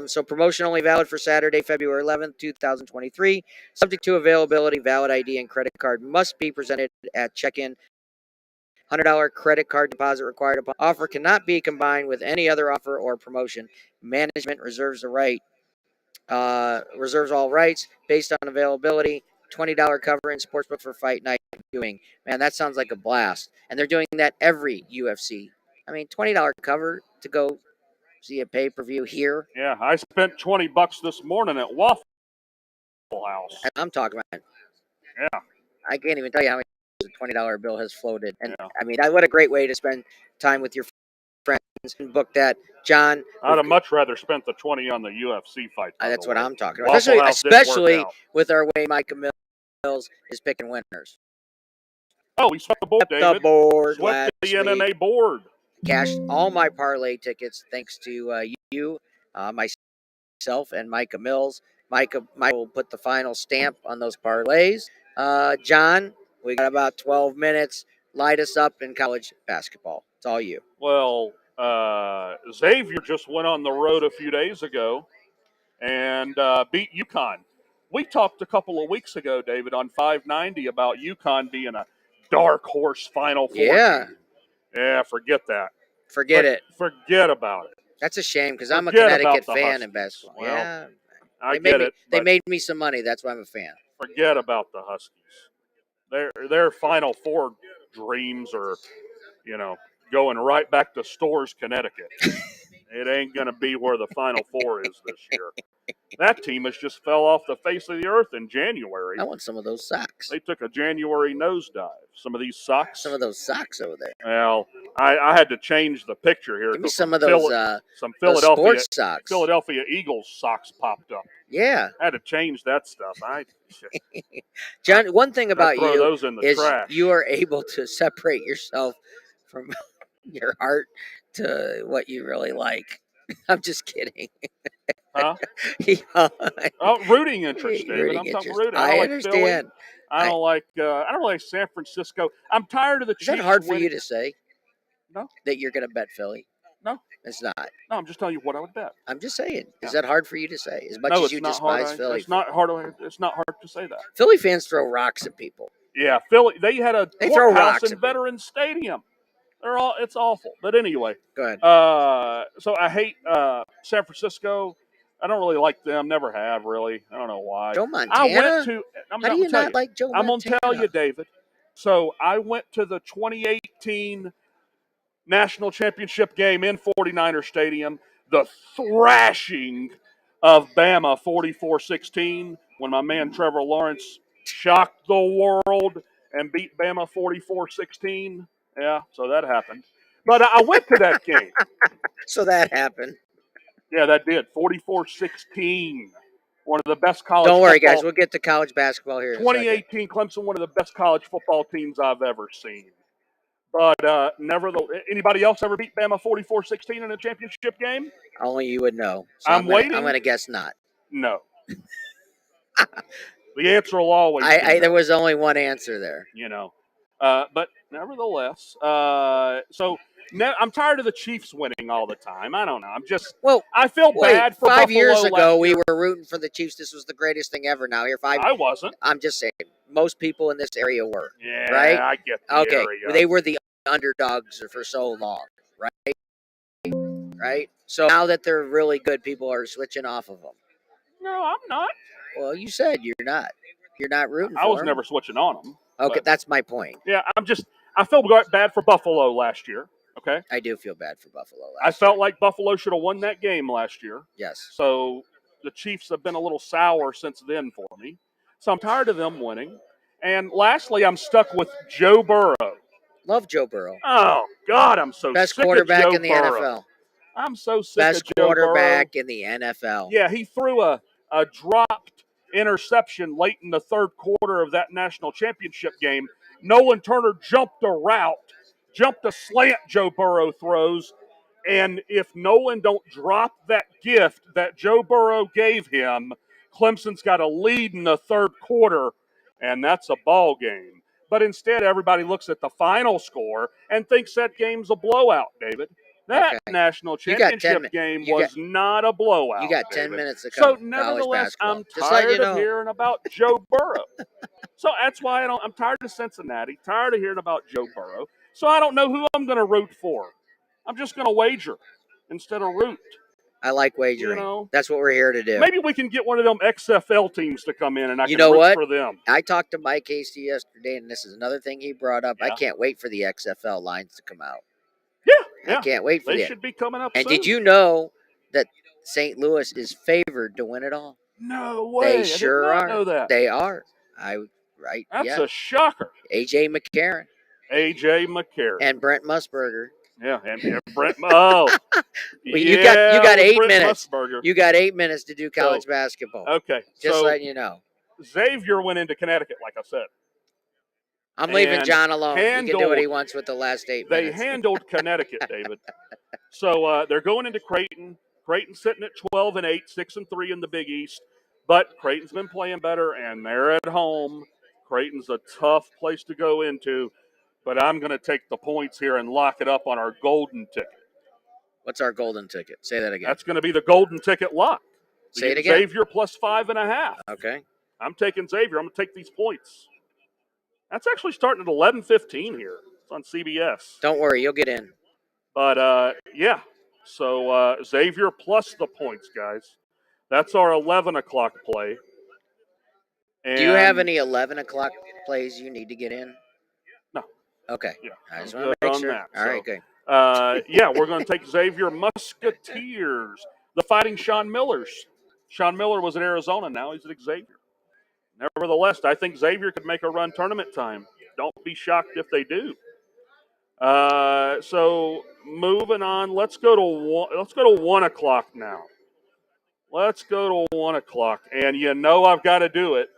So promotion only valid for Saturday, February 11th, 2023. Subject to availability, valid ID and credit card must be presented at check-in. $100 credit card deposit required. Offer cannot be combined with any other offer or promotion. Management reserves the right. Reserves all rights based on availability. $20 cover in sportsbook for fight night viewing. Man, that sounds like a blast. And they're doing that every UFC. I mean, $20 cover to go see a pay-per-view here. Yeah, I spent $20 this morning at Waffle House. And I'm talking about. Yeah. I can't even tell you how many a $20 bill has floated. And Yeah. I mean, what a great way to spend time with your friends and book that. John, I'd have much rather spent the 20 on the UFC fight. that's what I'm talking about. Waffle House didn't work Especially out. with our way Micah Mills is picking winners. Oh, he swept the board, The David. board Swept last the week. MMA board. Cashed all my parlay tickets thanks to you, myself, and Micah Mills. Micah will put the final stamp on those parlays. John, we got about 12 minutes. Light us up in college basketball. It's all you. Well, Xavier just went on the road a few days ago and beat UConn. We talked a couple of weeks ago, David, on 590 about UConn being a dark horse Final Four. Yeah. Team. Yeah, forget that. Forget it. Forget about it. That's a shame because I'm a Forget Connecticut about the fan in Huskies. basketball. Well, Yeah. I get it. They but made me some money. That's why I'm a fan. forget about the Huskies. Their Final Four dreams are, going right back to Stores, Connecticut. It ain't going to be where the Final Four is this year. That team has just fell off the face of the earth in January. I want some of those socks. They took a January nosedive. Some of these socks. Some of those socks over there. Well, I had to change the picture here. Give me some of those some those sports socks. Philadelphia Eagles socks popped up. Yeah. I had to change that stuff. John, one thing about throw you those in the is trash. you are able to separate yourself from your heart to what you really like. I'm just kidding. Huh? Yeah. Oh, rooting interest, David. Rooting I'm talking interest. rooting. I don't understand. Like Philly. I don't like San Francisco. I'm tired of the Is Chiefs. that hard for winning. you to say? No. That you're going to bet Philly? No. It's not. No, I'm just telling you what I would bet. I'm just saying. Yeah. Is that hard for you to say? As much No, as it's you not despise hard. Philly. It's not hard. It's not hard to say that. Philly fans throw rocks at people. Yeah, Philly. They had a They throw courthouse rocks in at Veterans Stadium. It's awful. But anyway. Go ahead. So I hate San Francisco. I don't really like them. Never have really. I don't know why. Joe Montana. I went to. How do you not like Joe Montana? I'm gonna tell you, David. So I went to the 2018 National Championship game in 49er Stadium. The thrashing of Bama 44-16 when my man Trevor Lawrence shocked the world and beat Bama 44-16. Yeah, so that happened. But I went to that game. So that happened. Yeah, that did. 44-16. One of the best college Don't worry, football. guys. We'll get to college basketball here in a second. 2018 Clemson, one of the best college football teams I've ever seen. But nevertheless, anybody else ever beat Bama 44-16 in a championship game? Only you would know. So I'm waiting. I'm going to guess not. No. The answer will always be There no, was only one answer there. But nevertheless, I'm tired of the Chiefs winning all the time. I don't know. I feel bad for 5 Buffalo years last ago, we year. were rooting for the Chiefs. This was the greatest thing ever. Now here, I wasn't. I'm just saying, most people in this area were. Yeah, right? I get the Okay, area. they were the underdogs for so long, right? Right. So now that they're really good, people are switching off of them. No, I'm not. Well, you said you're not. You're not rooting for I was them. never switching on them. Okay, but- that's my point. Yeah, I feel bad for Buffalo last year. Okay. I do feel bad for Buffalo. I felt like Buffalo should have won that game last year. Yes. So the Chiefs have been a little sour since then for me. So I'm tired of them winning. And lastly, I'm stuck with Joe Burrow. Love Joe Burrow. Oh, God, I'm so Best sick quarterback of Joe in the Burrow. NFL. I'm so sick Best of Joe quarterback Burrow. in the NFL. Yeah, he threw a dropped interception late in the third quarter of that national championship game. Nolan Turner jumped a route, jumped a slant Joe Burrow throws, and if Nolan don't drop that gift that Joe Burrow gave him, Clemson's got a lead in the third quarter, and that's a ball game. But instead, everybody looks at the final score and thinks that game's a blowout, David. That Okay. national You got 10 championship mi- game you was not a blowout. You got 10 David. minutes to So, cover college nevertheless, basketball. I'm Just let you tired of know. hearing about Joe Burrow. So that's why I'm tired of Cincinnati, tired of hearing about Joe Burrow. So I don't know who I'm going to root for. I'm just going to wager instead of root. I like wagering. You know, That's what we're here to do. maybe we can get one of them XFL teams to come in and I You can know root what? for them. I talked to Mike Hasty yesterday, and this is another thing he brought up. I Yeah. can't wait for the XFL lines to come out. Yeah, I can't wait for they that. should be coming up And soon. did you know that St. Louis is favored to win it all? No way. They sure I did are. not know that. They are. That's Yeah. a shocker. AJ McCarron AJ McCarron. and Brent Musburger. Yeah, and Brent. Oh, You got 8 Brent minutes. Musburger. You got 8 minutes to do college basketball. Okay, Just so letting you know. Xavier went into Connecticut, like I said. I'm leaving and John alone. He can do what handled- he wants with the last 8 They minutes. handled Connecticut, David. So they're going into Creighton. Creighton's sitting at 12-8, 6-3 in the Big East. But Creighton's been playing better, and they're at home. Creighton's a tough place to go into. But I'm going to take the points here and lock it up on our golden ticket. What's our golden ticket? Say that again. That's going to be the golden ticket lock. We Say it get again. Xavier plus 5.5. Okay. I'm taking Xavier. I'm going to take these points. That's actually starting at 11:15 here. It's on CBS. Don't worry, you'll get in. But, yeah. So Xavier plus the points, guys. That's our 11 o'clock play. And Do you have any 11 o'clock plays you need to get in? No. Okay. Yeah, I just I'm want to good make on sure. that. All right, good. Yeah, we're going to take Xavier Musketeers, the Fighting Sean Millers. Sean Miller was at Arizona. Now he's at Xavier. Nevertheless, I think Xavier could make a run tournament time. Don't be shocked if they do. So moving on, let's go to 1 o'clock now. Let's go to 1 o'clock, and you know I've got to do it.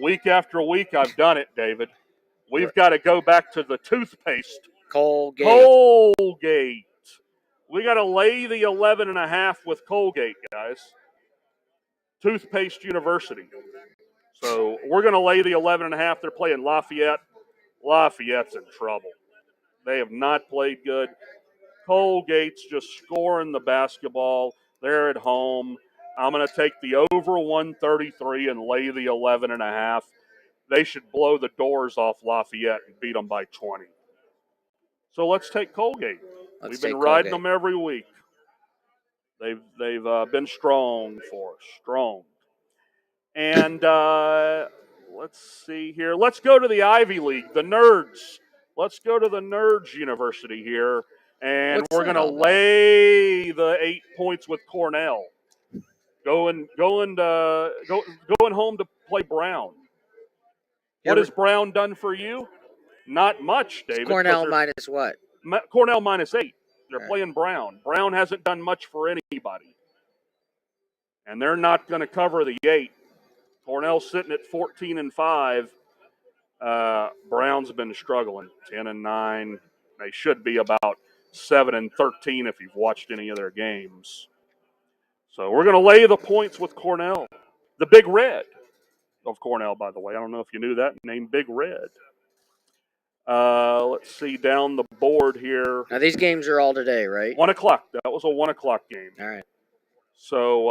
Week after week, I've done it, David. We've got to go back to the toothpaste. Colgate. Colgate. We got to lay the 11.5 with Colgate, guys. Toothpaste University. So we're going to lay the 11.5. They're playing Lafayette. Lafayette's in trouble. They have not played good. Colgate's just scoring the basketball. They're at home. I'm going to take the over 133 and lay the 11.5. They should blow the doors off Lafayette and beat them by 20. So let's take Colgate. We've been riding them every week. They've been strong for us, strong. And let's see here. Let's go to the Ivy League, the Nerds. Let's go to the Nerds University here, and What's we're that going to all about? lay the 8 points with Cornell. Going home to play Brown. What has Brown done for you? Not much, David. Cornell minus what? Cornell minus 8. They're Right. playing Brown. Brown hasn't done much for anybody. And they're not going to cover the 8. Cornell's sitting at 14-5. Brown's been struggling, 10-9. They should be about 7-13 if you've watched any of their games. So we're going to lay the points with Cornell. The Big Red of Cornell, by the way. I don't know if you knew that. Named Big Red. Let's see down the board here. Now, these games are all today, right? 1 o'clock. That was a 1 o'clock game. All right. So,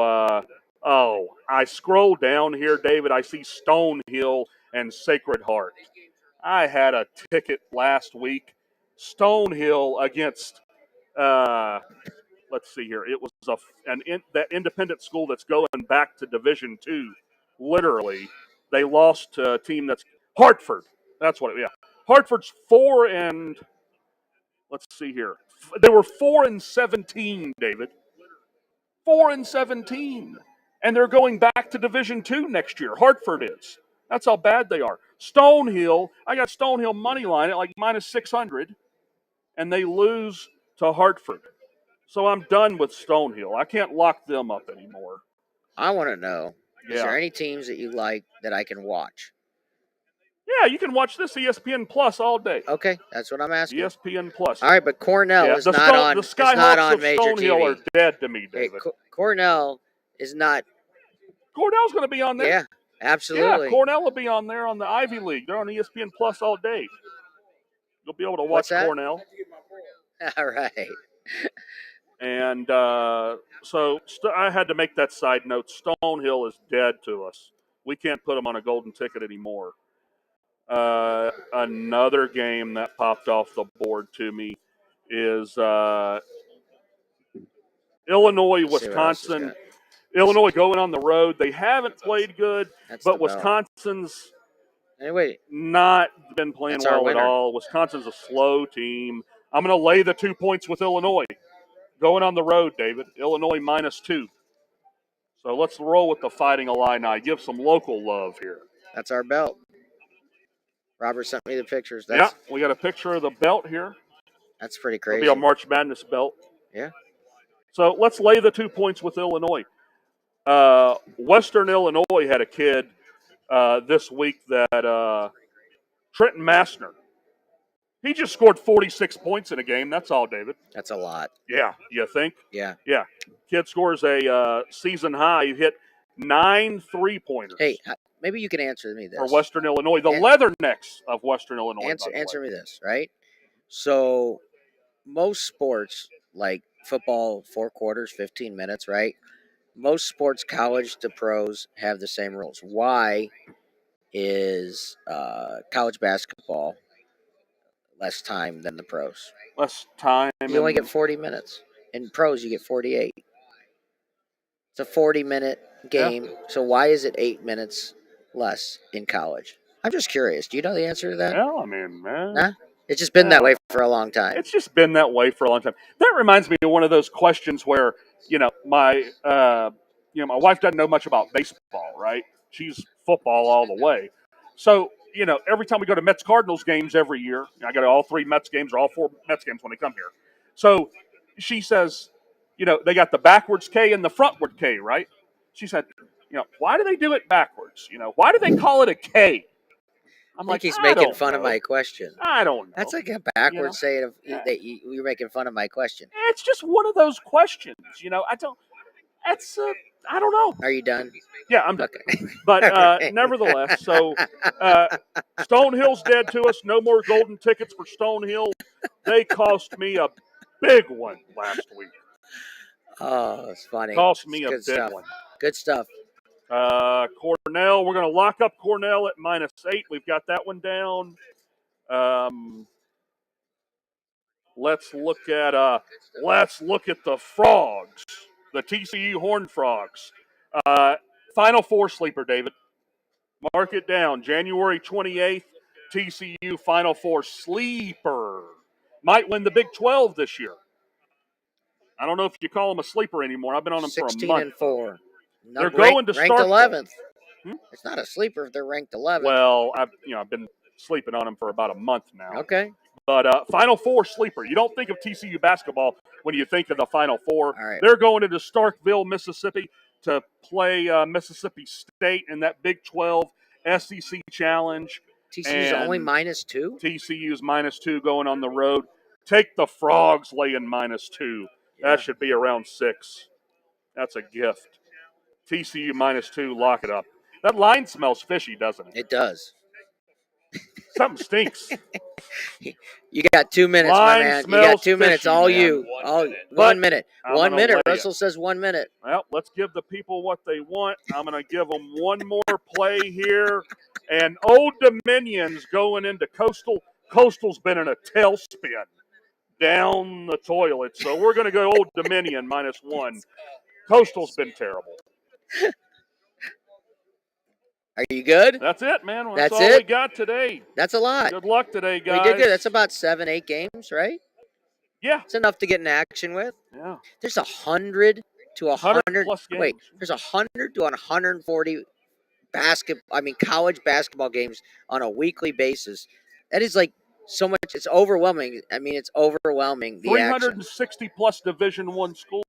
I scroll down here, David. I see Stonehill and Sacred Heart. I had a ticket last week. Stonehill against, let's see here. It was that independent school that's going back to Division II. Literally, they lost to a team that's Hartford. That's what. Yeah, Hartford's 4 and. Let's see here. They were 4-17, David. 4-17, and they're going back to Division II next year. Hartford is. That's how bad they are. Stonehill, I got Stonehill money line at like minus 600, and they lose to Hartford. So I'm done with Stonehill. I can't lock them up anymore. I want to know: is there Yeah. any teams that you like that I can watch? Yeah, you can watch this ESPN Plus all day. Okay, that's what I'm asking. ESPN Plus. All right, but Cornell Yeah, is the not on. the It's not Skyhawks on of major Stonehill TV. are dead to me, Hey, David. Cornell is not. Cornell's going to be on there. Yeah, absolutely. Yeah, Cornell will be on there on the Ivy League. They're on ESPN Plus all day. You'll be able to watch What's that? Cornell. All right. And so I had to make that side note. Stonehill is dead to us. We can't put them on a golden ticket anymore. Another game that popped off the board to me is Illinois, Let's see what else it's Wisconsin. got. Illinois going on the road. They haven't played good, That's but the bell. Wisconsin's Anyway, not been playing That's our well at winner. all. Wisconsin's a slow team. I'm going to lay the 2 points with Illinois. Going on the road, David. Illinois -2. So let's roll with the Fighting Illini. Give some local love here. that's our belt. Robert sent me the pictures. That's Yeah, we got a picture of the belt here. that's pretty It'll crazy. be a March Madness belt. Yeah. So let's lay the 2 points with Illinois. Western Illinois had a kid this week that Trenton Massner. He just scored 46 points in a game. That's all, David. That's a lot. Yeah, you think? Yeah. Yeah. Kid scores a season high. He hit 9 3-pointers. Hey, maybe you can answer me this. For Western Illinois, the An- Leathernecks of Western Illinois. Answer me this, right? So, most sports like football, 4 quarters, 15 minutes, right? Most sports, college to pros, have the same rules. Why is college basketball less time than the pros? Less time. You only and- get 40 minutes. In pros, you get 48. It's a 40-minute game. So why is it 8 minutes less in college? I'm just curious. Do you know the answer to that? Well, I mean, man. Huh? It's just been that way for a long time. It's just been that way for a long time. That reminds me of one of those questions where, my wife doesn't know much about baseball, right? She's football all the way. So, every time we go to Mets Cardinals games every year, I go to all 3 Mets games or all 4 Mets games when they come here. So she says, they got the backwards K and the frontward K, right? She said, why do they do it backwards? Why do they call it a K? I'm I like, think he's I making don't fun of know. my question. I don't know. That's like a backwards saying of that you're making fun of my question. It's just one of those questions, I don't know. Are you done? Yeah, I'm done. Okay. But nevertheless, so Stonehill's dead to us. No more golden tickets for Stonehill. They cost me a big one last week. Oh, it's funny. Cost me It's a good big stuff. one. Good stuff. Cornell, we're going to lock up Cornell at -8. We've got that one down. Let's look at the Frogs, the TCU Horned Frogs. Final 4 sleeper, David. Mark it down. January 28th, TCU Final 4 sleeper. Might win the Big 12 this year. I don't know if you call them a sleeper anymore. I've been on them for a 16 month. and 4. They're going to ranked Starkville. 11th. It's not a sleeper if they're ranked 11th. Well, I've been sleeping on them for about a month now. Okay. But Final 4 sleeper. You don't think of TCU basketball when you think of the Final 4. All right. They're going into Starkville, Mississippi to play Mississippi State in that Big 12 SEC Challenge. TCU's only And -2. TCU's -2 going on the road. Take the Frogs laying -2. Yeah. That should be around 6. That's a gift. TCU -2, lock it up. That line smells fishy, doesn't it? It does. Something stinks. You got 2 minutes, Line my man. You smells got 2 minutes. fishy, All man. you. 1 minute. But 1 minute. I'm 1 gonna minute. lay it. Russell says 1 minute. Well, let's give the people what they want. I'm going to give them one more play here. And Old Dominion's going into Coastal. Coastal's been in a tailspin down the toilet. So we're going to go Old Dominion -1. Coastal's been terrible. Are you good? That's it, man. That's all it? we got today. That's a lot. Good luck today, We guys. did good. That's about 7, 8 games, right? Yeah. It's enough to get in action with. Yeah. There's 100 to 100. 100+ Wait, games. there's 100 to 140 college basketball games on a weekly basis. That is like so much. It's overwhelming. I mean, it's overwhelming the action. 360 plus Division One schools.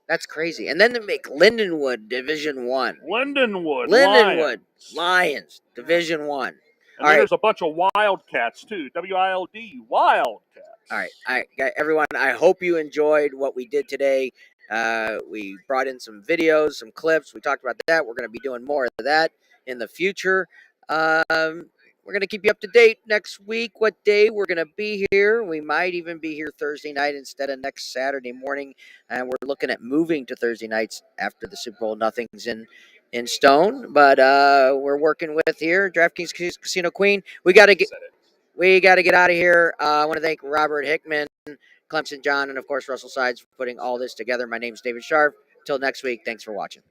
That's crazy. And then to make Lindenwood Division One, Lindenwood, Lindenwood Lions. Lions Division One. And All then right. there's a bunch of Wildcats too. WILD, Wildcats. All right, everyone. I hope you enjoyed what we did today. We brought in some videos, some clips. We talked about that. We're going to be doing more of that in the future. We're going to keep you up to date next week. What day we're going to be here? We might even be here Thursday night instead of next Saturday morning. And we're looking at moving to Thursday nights after the Super Bowl. Nothing's in stone, but we're working with here DraftKings Casino Queen. We got to get out of here. I want to thank Robert Hickman, Clemson John, and of course Russell Sides for putting all this together. My name is David Sharp. Till next week, thanks for watching.